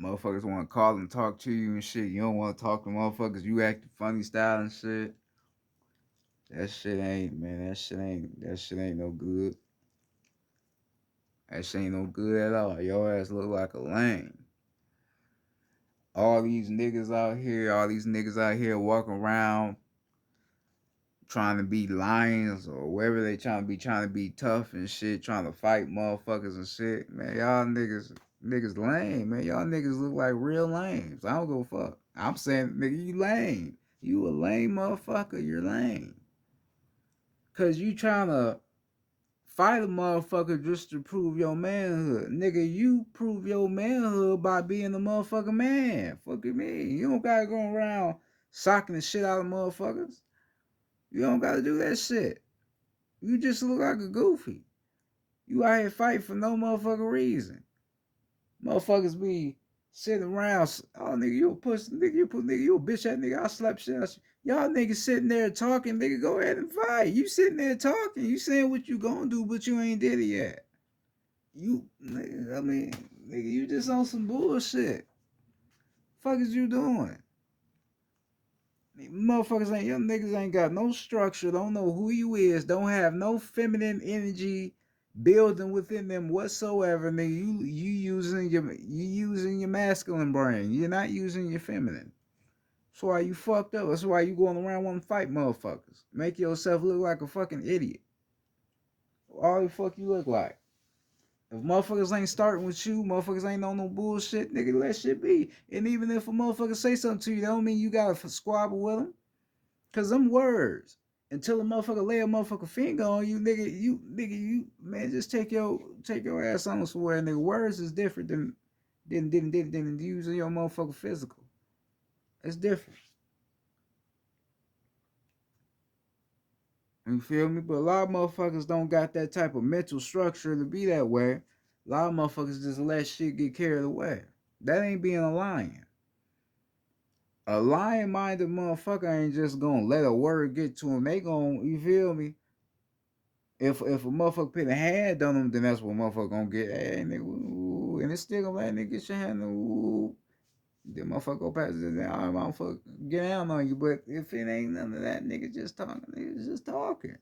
Motherfuckers want to call and talk to you and shit. You don't want to talk to motherfuckers. You acting funny style and shit. That shit ain't, man. That shit ain't no good. That shit ain't no good at all. Your ass look like a lame. All these niggas out here walking around trying to be lions or wherever they trying to be tough and shit, trying to fight motherfuckers and shit. Man, y'all niggas lame, man. Y'all niggas look like real lames. I don't give a fuck. I'm saying, nigga, you lame. You a lame motherfucker. You're lame. Cause you trying to fight a motherfucker just to prove your manhood. Nigga, you prove your manhood by being a motherfucking man. Fuck you mean? You don't gotta go around socking the shit out of motherfuckers. You don't gotta do that shit. You just look like a goofy. You out here fighting for no motherfucking reason. Motherfuckers be sitting around, oh nigga, you a pussy, nigga, you a bitch ass nigga, I'll slap shit out you. Y'all niggas sitting there talking, nigga, go ahead and fight. You sitting there talking, you saying what you gonna do, but you ain't did it yet. You, nigga, I mean, nigga, you just on some bullshit. Fuck is you doing? Motherfuckers ain't, young niggas ain't got no structure, don't know who you is, don't have no feminine energy building within them whatsoever, nigga. You using your masculine brain. You're not using your feminine. That's why you fucked up. That's why you going around wanting to fight motherfuckers. Make yourself look like a fucking idiot. All the fuck you look like. If motherfuckers ain't starting with you, motherfuckers ain't on no bullshit, nigga, let shit be. And even if a motherfucker say something to you, that don't mean you gotta squabble with them. Cause them words, until a motherfucker lay a motherfucker finger on you, nigga, man, just take your ass on somewhere, nigga. Words is different than using your motherfucker physical. It's different. You feel me? But a lot of motherfuckers don't got that type of mental structure to be that way. A lot of motherfuckers just let shit get carried away. That ain't being a lion. A lion-minded motherfucker ain't just gonna let a word get to him. They gon', you feel me? If a motherfucker put a hand on them, then that's what motherfucker gonna get. Hey, nigga, ooh, and it's still gonna let nigga get your hand on, ooh. Then motherfucker go past it, then all motherfucker get down on you. But if it ain't none of that, nigga just talking, nigga just talking.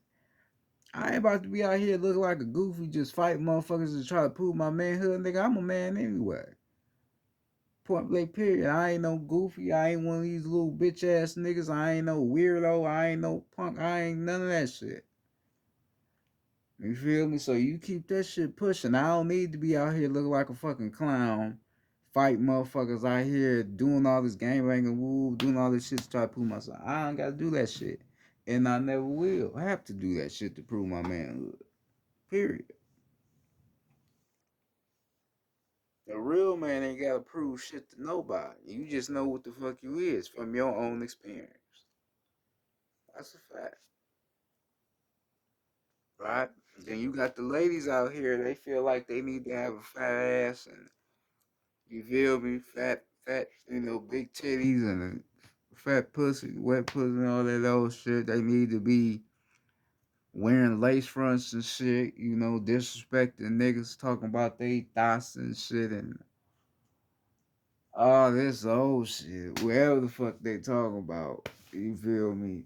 I ain't about to be out here looking like a goofy just fighting motherfuckers to try to prove my manhood. Nigga, I'm a man anyway. Point blank period. I ain't no goofy. I ain't one of these little bitch ass niggas. I ain't no weirdo. I ain't no punk. I ain't none of that shit. You feel me? So you keep that shit pushing. I don't need to be out here looking like a fucking clown, fight motherfuckers out here doing all this game banging, woo, doing all this shit to try to prove myself. I don't gotta do that shit. And I never will have to do that shit to prove my manhood. Period. A real man ain't gotta prove shit to nobody. You just know what the fuck you is from your own experience. That's a fact. Right? Then you got the ladies out here, they feel like they need to have a fat ass and you feel me? Fat, big titties and a fat pussy, wet pussy and all that old shit. They need to be wearing lace fronts and shit, disrespecting niggas, talking about they thoughts and shit and all this old shit. Whatever the fuck they talking about. You feel me?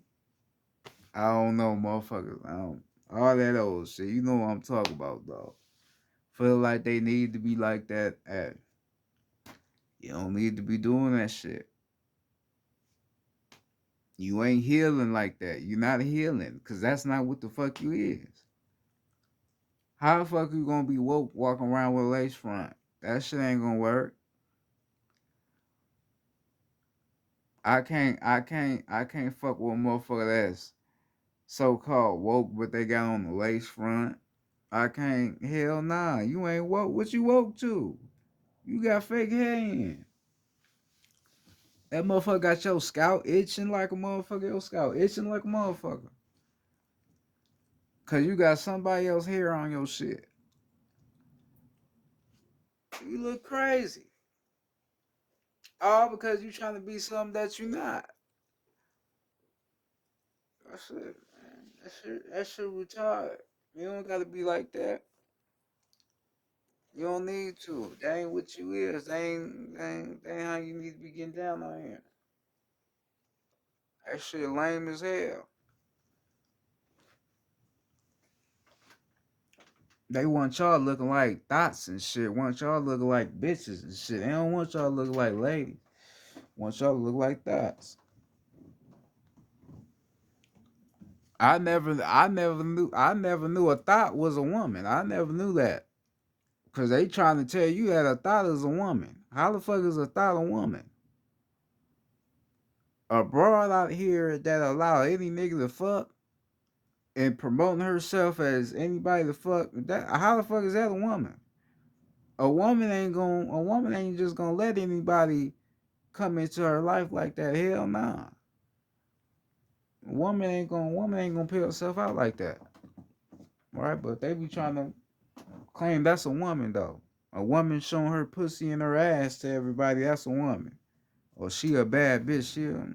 I don't know, motherfuckers. I don't all that old shit. You know what I'm talking about, though. Feel like they need to be like that at you don't need to be doing that shit. You ain't healing like that. You're not healing, because that's not what the fuck you is. How the fuck you gonna be woke walking around with a lace front? That shit ain't gonna work. I can't fuck with a motherfucker that's so-called woke, but they got on the lace front. I can't, hell nah. You ain't woke. What you woke to? You got fake hand. That motherfucker got your scalp itching like a motherfucker. Your scalp itching like a motherfucker. Cause you got somebody else hair on your shit. You look crazy. All because you trying to be something that you not. That's it, man. That shit retarded. You don't gotta be like that. You don't need to. That ain't what you is. That ain't how you need to be getting down on here. That shit lame as hell. They want y'all looking like thoughts and shit. Want y'all looking like bitches and shit. They don't want y'all looking like ladies. Want y'all to look like thoughts. I never knew a thought was a woman. I never knew that. Cause they trying to tell you that a thought is a woman. How the fuck is a thought a woman? A broad out here that allow any nigga to fuck and promoting herself as anybody the fuck that how the fuck is that a woman? A woman ain't just gonna let anybody come into her life like that. Hell nah. A woman ain't gonna put herself out like that. Right? But they be trying to claim that's a woman though. A woman showing her pussy and her ass to everybody, that's a woman. Or she a bad bitch, you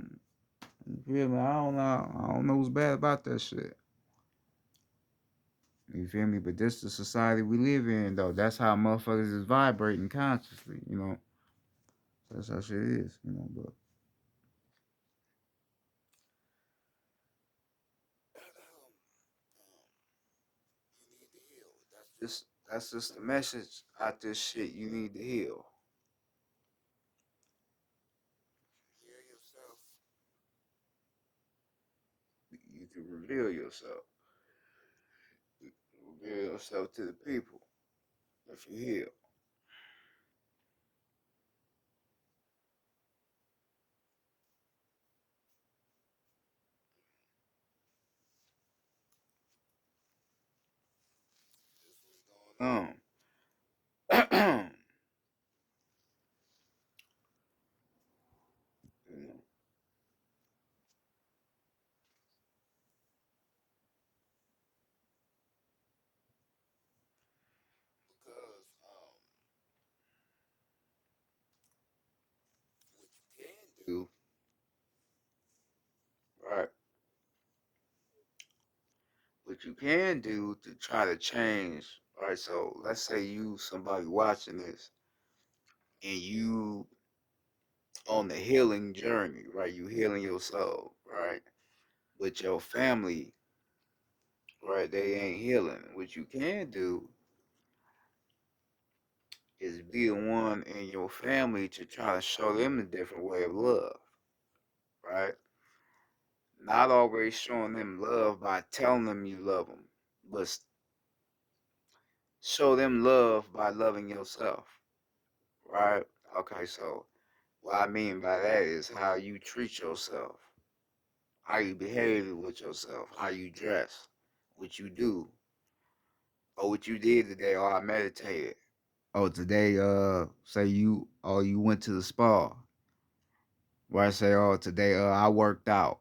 feel me? I don't know what's bad about that shit. You feel me? But this the society we live in though. That's how motherfuckers is vibrating consciously. That's how shit is. But you need to heal. That's just the message out this shit. You need to heal. Heal yourself. You can reveal yourself. Reveal yourself to the people if you heal. That's what's going on. you know, because what you can do, right? What you can do to try to change, right? So let's say you somebody watching this and you on the healing journey, right? You healing your soul, right? But your family, right? They ain't healing. What you can do is be the one in your family to try to show them a different way of love, right? Not always showing them love by telling them you love them, but show them love by loving yourself, right? Okay, so what I mean by that is how you treat yourself, how you behave with yourself, how you dress, what you do, or what you did today, or I meditated. Oh, today, you went to the spa. Where I say, oh, today, I worked out.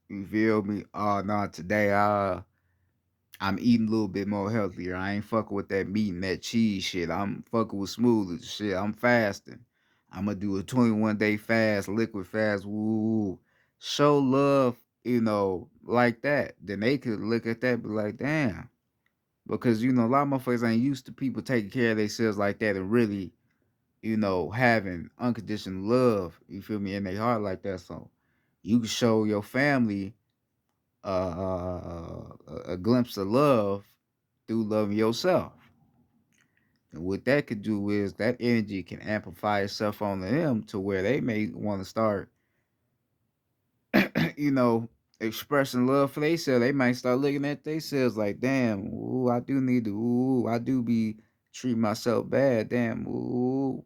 You feel me? Oh, no, today, I'm eating a little bit more healthier. I ain't fucking with that meat and that cheese shit. I'm fucking with smoothies shit. I'm fasting. I'm gonna do a 21-day fast, liquid fast. Woo. Show love, like that. Then they could look at that and be like, damn. Because, a lot of motherfuckers ain't used to people taking care of themselves like that and really, having unconditional love, you feel me, in their heart like that. So you can show your family a glimpse of love through loving yourself. And what that could do is that energy can amplify itself on them to where they may want to start, you know, expressing love for themselves. They might start looking at themselves like, damn, I do be treating myself bad. Damn,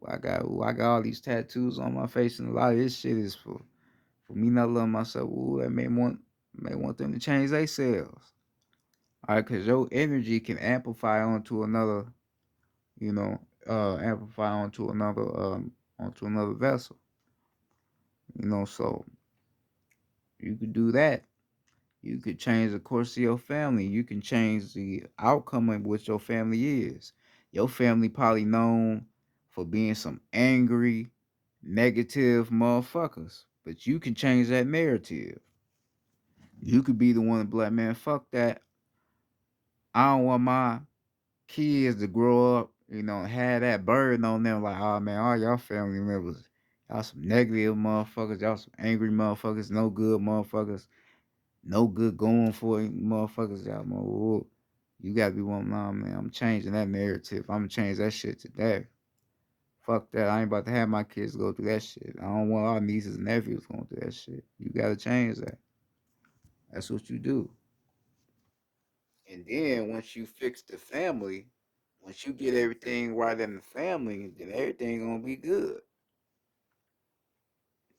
I got all these tattoos on my face, and a lot of this shit is for me not loving myself. Ooh, I may want them to change themselves. All right, because your energy can amplify onto another, you know, amplify onto another vessel. So you could do that. You could change the course of your family. You can change the outcome of what your family is. Your family probably known for being some angry, negative motherfuckers. But you can change that narrative. You could be the one to be like, man, fuck that. I don't want my kids to grow up, and have that burden on them. Like, oh man, all y'all family members, y'all some negative motherfuckers, y'all some angry motherfuckers, no good motherfuckers, no good going for it motherfuckers. You gotta be one, nah, man. I'm changing that narrative. I'm gonna change that shit today. Fuck that. I ain't about to have my kids go through that shit. I don't want our nieces and nephews going through that shit. You gotta change that. That's what you do. And then once you fix the family, once you get everything right in the family, then everything gonna be good.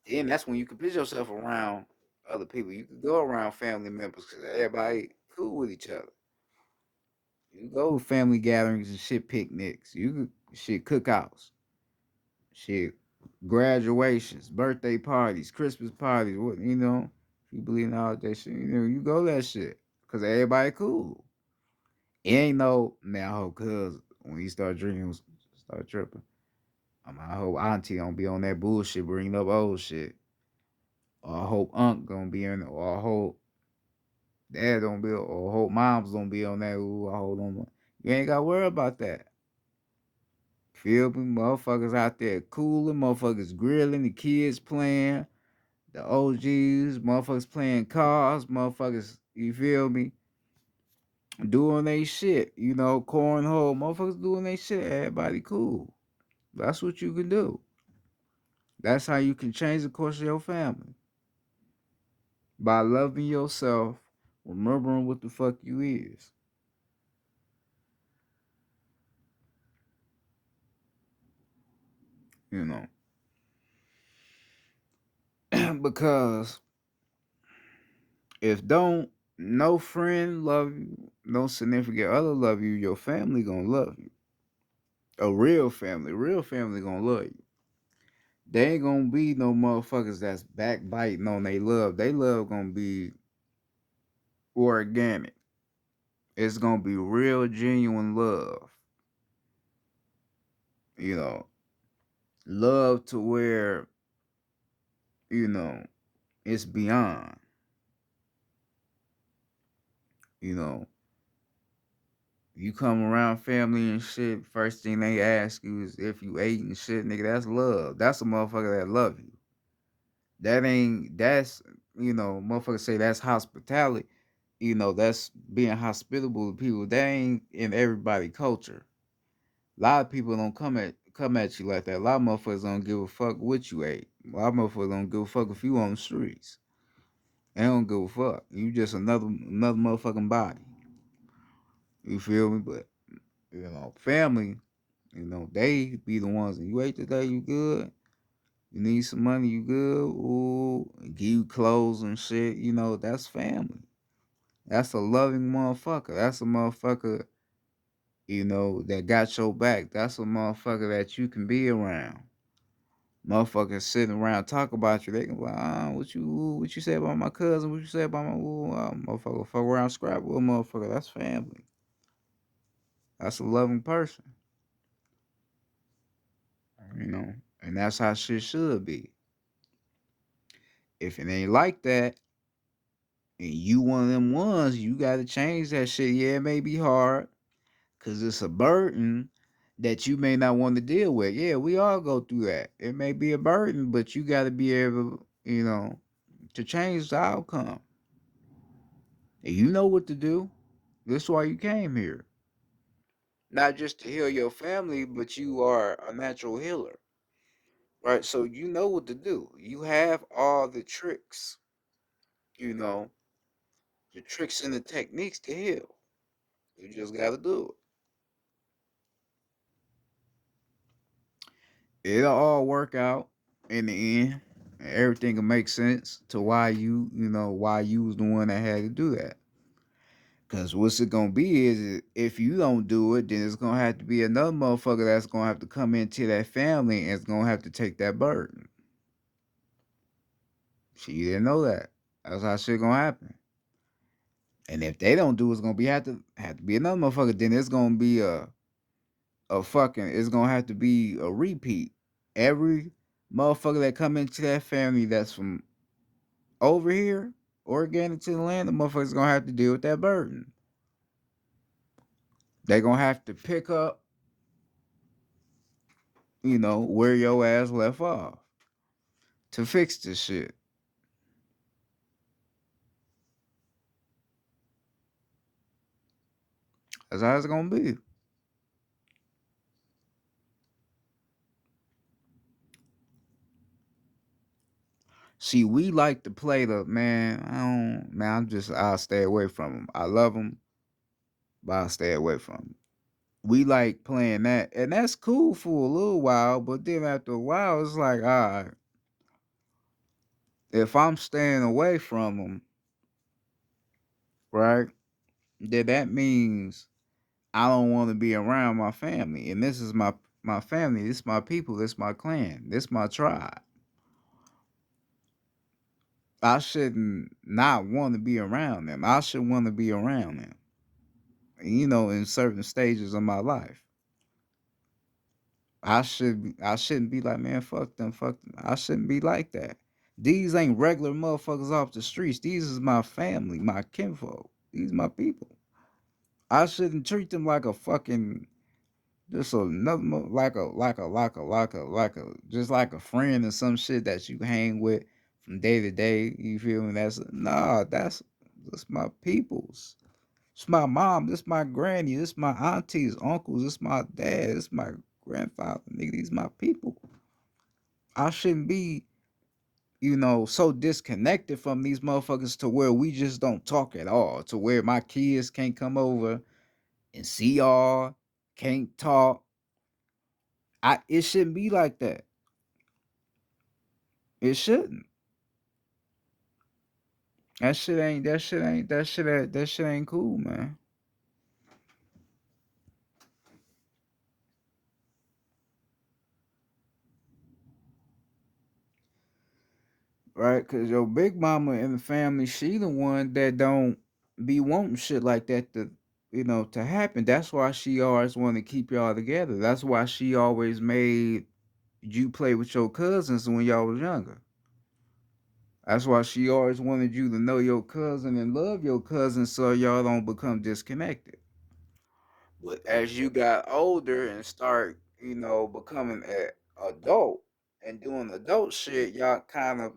Then that's when you can put yourself around other people. You can go around family members because everybody cool with each other. You go to family gatherings and shit, picnics. Shit, cookouts, shit, graduations, birthday parties, Christmas parties. What you know? If you believe in all that shit, you go to that shit because everybody cool. It ain't no now, cause when you start drinking, start tripping. I hope auntie don't be on that bullshit, bringing up old shit. Or I hope unc gonna be in, or I hope dad don't be, or I hope mom's gonna be on that. Ooh, I hope them. You ain't gotta worry about that. Feel me? Motherfuckers out there cooling, motherfuckers grilling, the kids playing, the OGs, motherfuckers playing cars, motherfuckers, you feel me? Doing they shit, cornhole, motherfuckers doing they shit, everybody cool. That's what you can do. That's how you can change the course of your family. By loving yourself, remembering what the fuck you is. You know. Because if don't no friend love you, no significant other love you, your family gonna love you. A real family gonna love you. They ain't gonna be no motherfuckers that's backbiting on they love. They love gonna be organic. It's gonna be real genuine love. You know, love to where, you know, it's beyond. You know, you come around family and shit, first thing they ask you is if you ate and shit, nigga, that's love. That's a motherfucker that love you. That's, motherfuckers say that's hospitality. That's being hospitable to people. That ain't in everybody culture. A lot of people don't come at you like that. A lot of motherfuckers don't give a fuck what you ate. A lot of motherfuckers don't give a fuck if you on the streets. They don't give a fuck. You just another motherfucking body. You feel me? But family, they be the ones. You ate today, you good. You need some money, you good. Ooh, give you clothes and shit. That's family. That's a loving motherfucker. That's a motherfucker, that got your back. That's a motherfucker that you can be around. Motherfuckers sitting around talk about you. They can be like, what you say about my cousin? What you say about my motherfucker? Fuck around, scrap with a motherfucker. That's family. That's a loving person, and that's how shit should be. If it ain't like that, and you one of them ones, you gotta change that shit. Yeah, it may be hard, cause it's a burden that you may not want to deal with. Yeah, we all go through that. It may be a burden, but you gotta be able, to change the outcome. And you know what to do. That's why you came here. Not just to heal your family, but you are a natural healer. Right? So you know what to do. You have all the tricks, you know, the tricks and the techniques to heal. You just gotta do it. It'll all work out in the end. Everything will make sense to why you was the one that had to do that. Cause what's it gonna be is if you don't do it, then it's gonna have to be another motherfucker that's gonna have to come into that family and it's gonna have to take that burden. She didn't know that. That's how shit gonna happen. And if they don't do it, it's gonna be have to be another motherfucker. Then it's gonna be it's gonna have to be a repeat. Every motherfucker that come into that family that's from over here, organic to the land, the motherfucker's gonna have to deal with that burden. They gonna have to pick up, where your ass left off to fix this shit. That's how it's gonna be. See, we like to play the man. I don't, man. I'll stay away from them. I love them, but I'll stay away from them. We like playing that, and that's cool for a little while. But then after a while, it's like, all right, if I'm staying away from them, right? then that means I don't want to be around my family. And this is my family, this is my people, this is my clan, this is my tribe. I shouldn't not want to be around them. I should want to be around them. In certain stages of my life. I shouldn't be like, man, fuck them, fuck them. I shouldn't be like that. These ain't regular motherfuckers off the streets. These is my family, my kinfolk. These my people. I shouldn't treat them like a fucking just another just like a friend or some shit that you hang with from day to day. You feel me? That's my peoples. It's my mom. This my granny. This my aunties, uncles. This my dad. This my grandfather. Nigga, these my people. I shouldn't be, so disconnected from these motherfuckers to where we just don't talk at all. To where my kids can't come over and see y'all, can't talk. It shouldn't be like that. It shouldn't. That shit ain't cool, man. Right? Cause your big mama in the family, she the one that don't be wanting shit like that to happen. That's why she always want to keep y'all together. That's why she always made you play with your cousins when y'all was younger. That's why she always wanted you to know your cousin and love your cousin so y'all don't become disconnected. But as you got older and start, becoming an adult and doing adult shit, y'all kind of,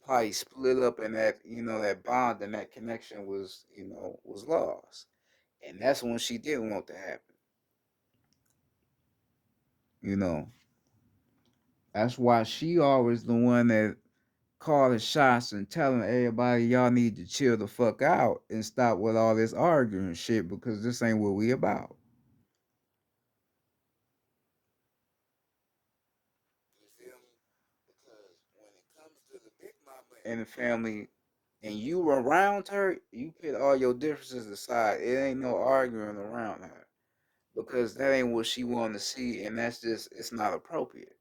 probably split up and that bond and that connection was lost. And that's when she didn't want to happen. You know. That's why she always the one that calling shots and telling everybody y'all need to chill the fuck out and stop with all this arguing shit because this ain't what we about. You feel me? Because when it comes to the big mama and the family, and you around her, you put all your differences aside. It ain't no arguing around her because that ain't what she want to see, and that's just it's not appropriate.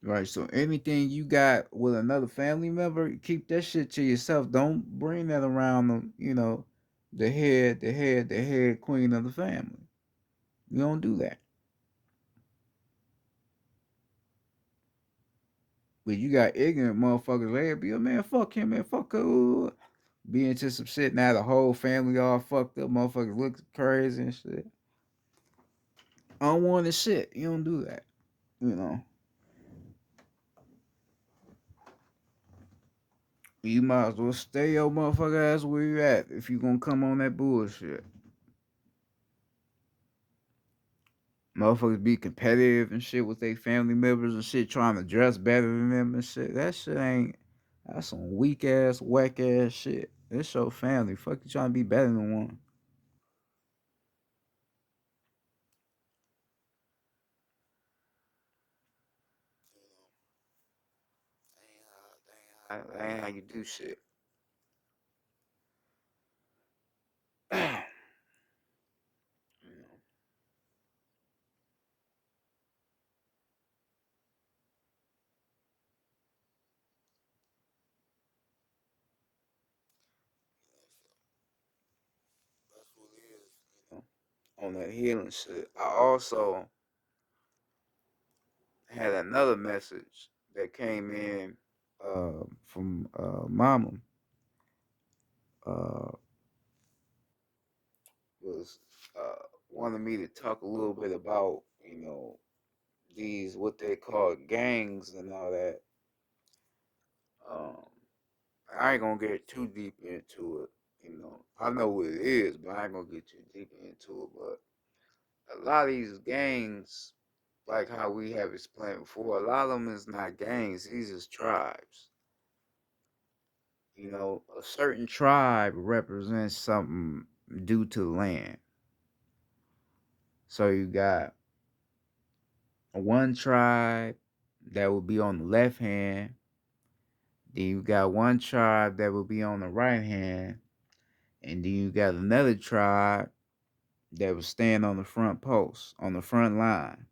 Right. So anything you got with another family member, keep that shit to yourself. Don't bring that around them. The head queen of the family. You don't do that. But you got ignorant motherfuckers. They be a man, fuck him, man, fuck her. Be into some shit. Now the whole family all fucked up. Motherfuckers look crazy and shit. Unwanted shit. You don't do that. You know. You might as well stay your motherfucker ass where you at if you gonna come on that bullshit. Motherfuckers be competitive and shit with their family members and shit, trying to dress better than them and shit. That shit ain't. That's some weak ass, whack ass shit. It's your family. Fuck you trying to be better than one. That ain't how you do shit. That's what it is. On that healing shit. I also had another message that came in from Mama. Uh, was wanted me to talk a little bit about these what they call gangs and all that. Um, I ain't gonna get too deep into it. I know what it is, but I ain't gonna get too deep into it. But a lot of these gangs, like how we have explained before, a lot of them is not gangs. These is tribes. A certain tribe represents something due to the land. So you got one tribe that will be on the left hand. Then you got one tribe that will be on the right hand. And then you got another tribe that was staying on the front post, on the front line,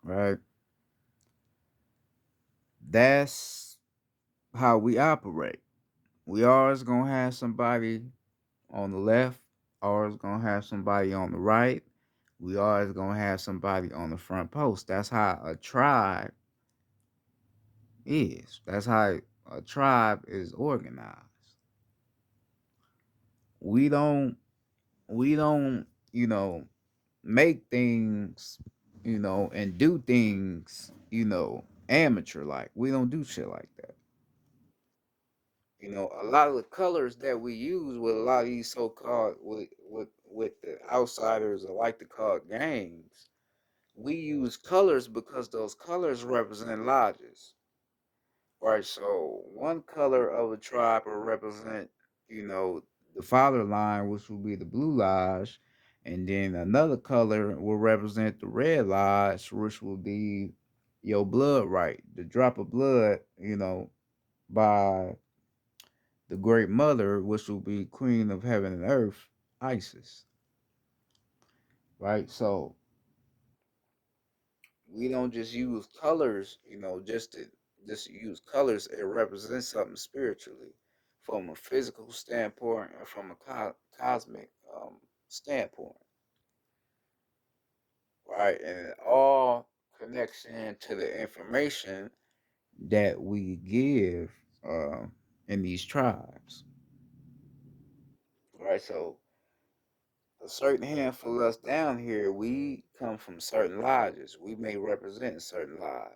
right? That's how we operate. We always gonna have somebody on the left, always gonna have somebody on the right. We always gonna have somebody on the front post. That's how a tribe is. That's how a tribe is organized. We don't we don't, you know, make things, and do things, amateur like. We don't do shit like that. A lot of the colors that we use with a lot of these so-called with the outsiders I like to call gangs, we use colors because those colors represent lodges. Right, so one color of a tribe will represent, you know, the father line, which will be the blue lodge, and then another color will represent the red lodge, which will be your blood right, the drop of blood, by the great mother, which will be Queen of Heaven and Earth, Isis. Right, so we don't just use colors, just use colors. It represents something spiritually, from a physical standpoint and from a cosmic standpoint, right? And it all connects into the information that we give uh, in these tribes, right? So a certain handful of us down here, we come from certain lodges. We may represent certain lodges.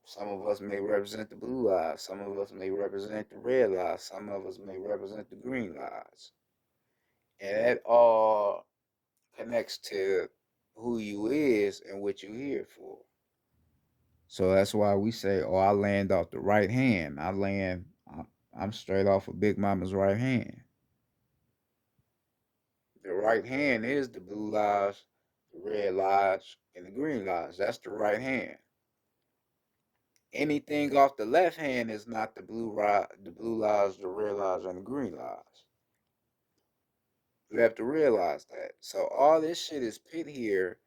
Some of us may represent the blue lives. Some of us may represent the red lives. Some of us may represent the green lives. And that all connects to who you is and what you're here for. So that's why we say, oh, I land off the right hand. I'm straight off of Big Mama's right hand. The right hand is the blue lodge, the red lodge, and the green lodge. That's the right hand. Anything off the left hand is not the blue lodge, the red lodge, and the green lodge. You have to realize that. So all this shit is pit here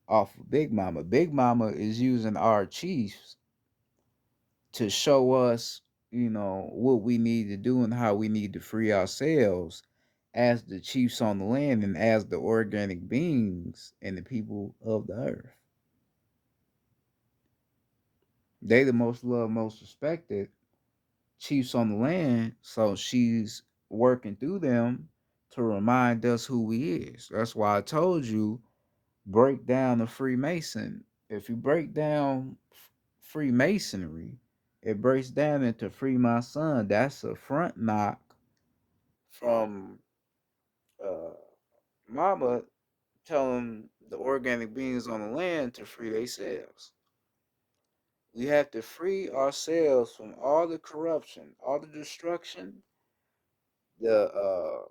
off of Big Mama. Big Mama is using our chiefs to show us, what we need to do and how we need to free ourselves as the chiefs on the land and as the organic beings and the people of the earth. They the most loved, most respected chiefs on the land, so she's working through them to remind us who we is. That's why I told you, break down the Freemason. If you break down Freemasonry, it breaks down into free my son. That's a front knock from uh, Mama telling the organic beings on the land to free themselves. We have to free ourselves from all the corruption, all the destruction, the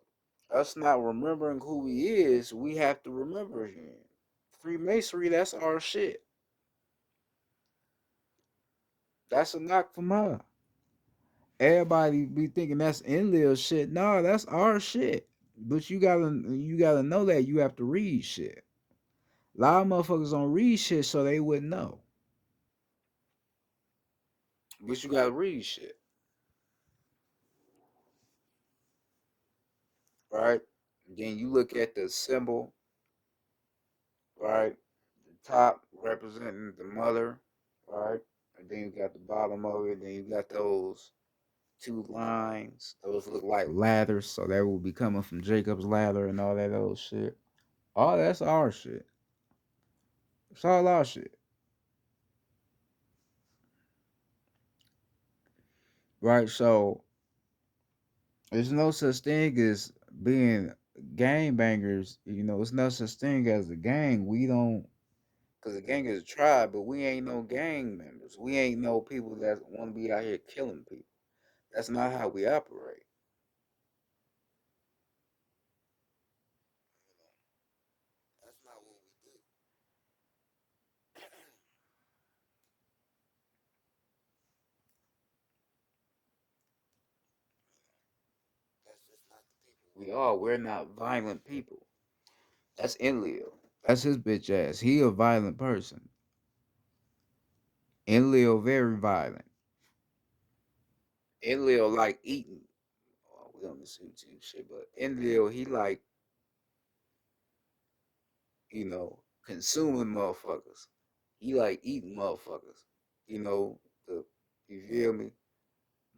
us not remembering who he is. We have to remember him. Freemasonry, that's our shit. That's a knock from her. Everybody be thinking that's Enlil shit. No, that's our shit. But you gotta know that you have to read shit. A lot of motherfuckers don't read shit so they wouldn't know. But you gotta read shit, right? Then you look at the symbol, right? The top representing the mother, right? And then you got the bottom of it. Then you got those two lines. Those look like ladders, so that will be coming from Jacob's ladder and all that old shit. All that's our shit. It's all our shit. Right? So there's no such thing as being gang bangers. It's no such thing as a gang. We don't, because a gang is a tribe, but we ain't no gang members. We ain't no people that want to be out here killing people. That's not how we operate. That's not what we do. We're not violent people. That's Enlil. That's his bitch ass. He a violent person. Enlil very violent. Enlil like eating. Oh, we on this YouTube shit, but Enlil, he like, consuming motherfuckers. He like eating motherfuckers. You know, the you feel me?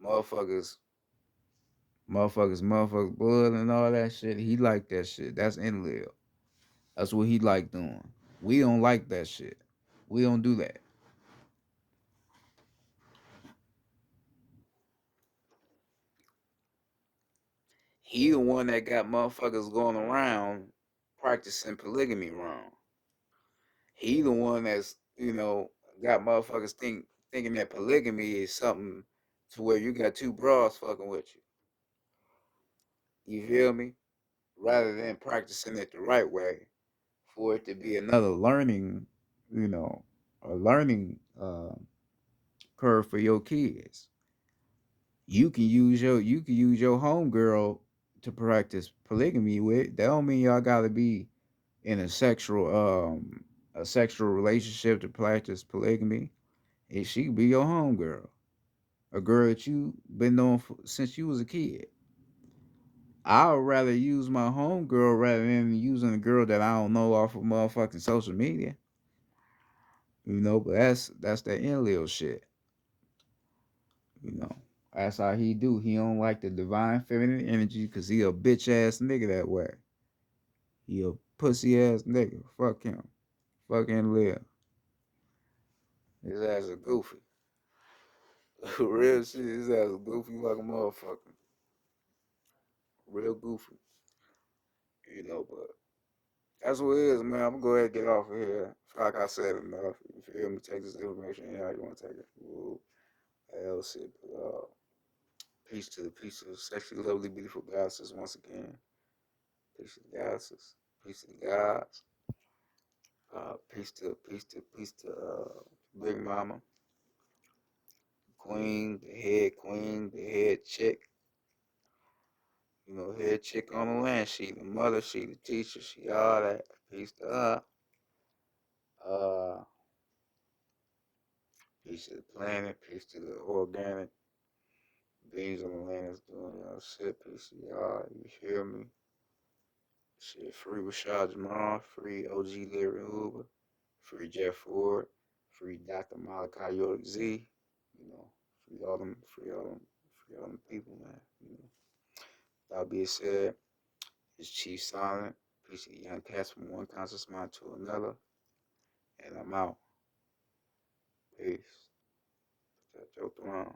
Motherfuckers, motherfuckers blood and all that shit. He like that shit. That's Enlil. That's what he like doing. We don't like that shit. We don't do that. He the one that got motherfuckers going around practicing polygamy wrong. He the one that's, got motherfuckers thinking that polygamy is something to where you got two bras fucking with you. You feel me? Rather than practicing it the right way for it to be another learning, you know, a learning curve for your kids. You can use your homegirl to practice polygamy with. That don't mean y'all gotta be in a sexual relationship to practice polygamy. And she could be your homegirl, a girl that you been knowing since you was a kid. I would rather use my homegirl rather than using a girl that I don't know off of motherfucking social media. But that's that Enlil shit. You know, that's how he do. He don't like the divine feminine energy because he a bitch ass nigga that way. He a pussy ass nigga. Fuck him. Fuck Enlil. His ass a goofy. Real shit. His ass a goofy like a motherfucker. Real goofy. But that's what it is, man. I'm gonna go ahead and get off of here. Like I said enough. You feel me? Take this information how you want to take it. Ooh, hell shit. But, peace to the sexy, lovely, beautiful goddesses once again. Peace to the goddesses. Peace to the gods. Peace to Big Mama, Queen, the head chick. Head chick on the land. She the mother, she the teacher, she all that. Peace to her. Uh, Peace to the planet, peace to the organic beings on the land that's doing shit. Peace to y'all. You hear me? Shit, free Rashad Jamal, free OG Larry Hoover, free Jeff Ford, free Dr. Malachi York Z. You know, free all them people, man. That being said, it's Chief Silent. Peace to the young cats from one conscious mind to another. And I'm out. Peace. That's your throne.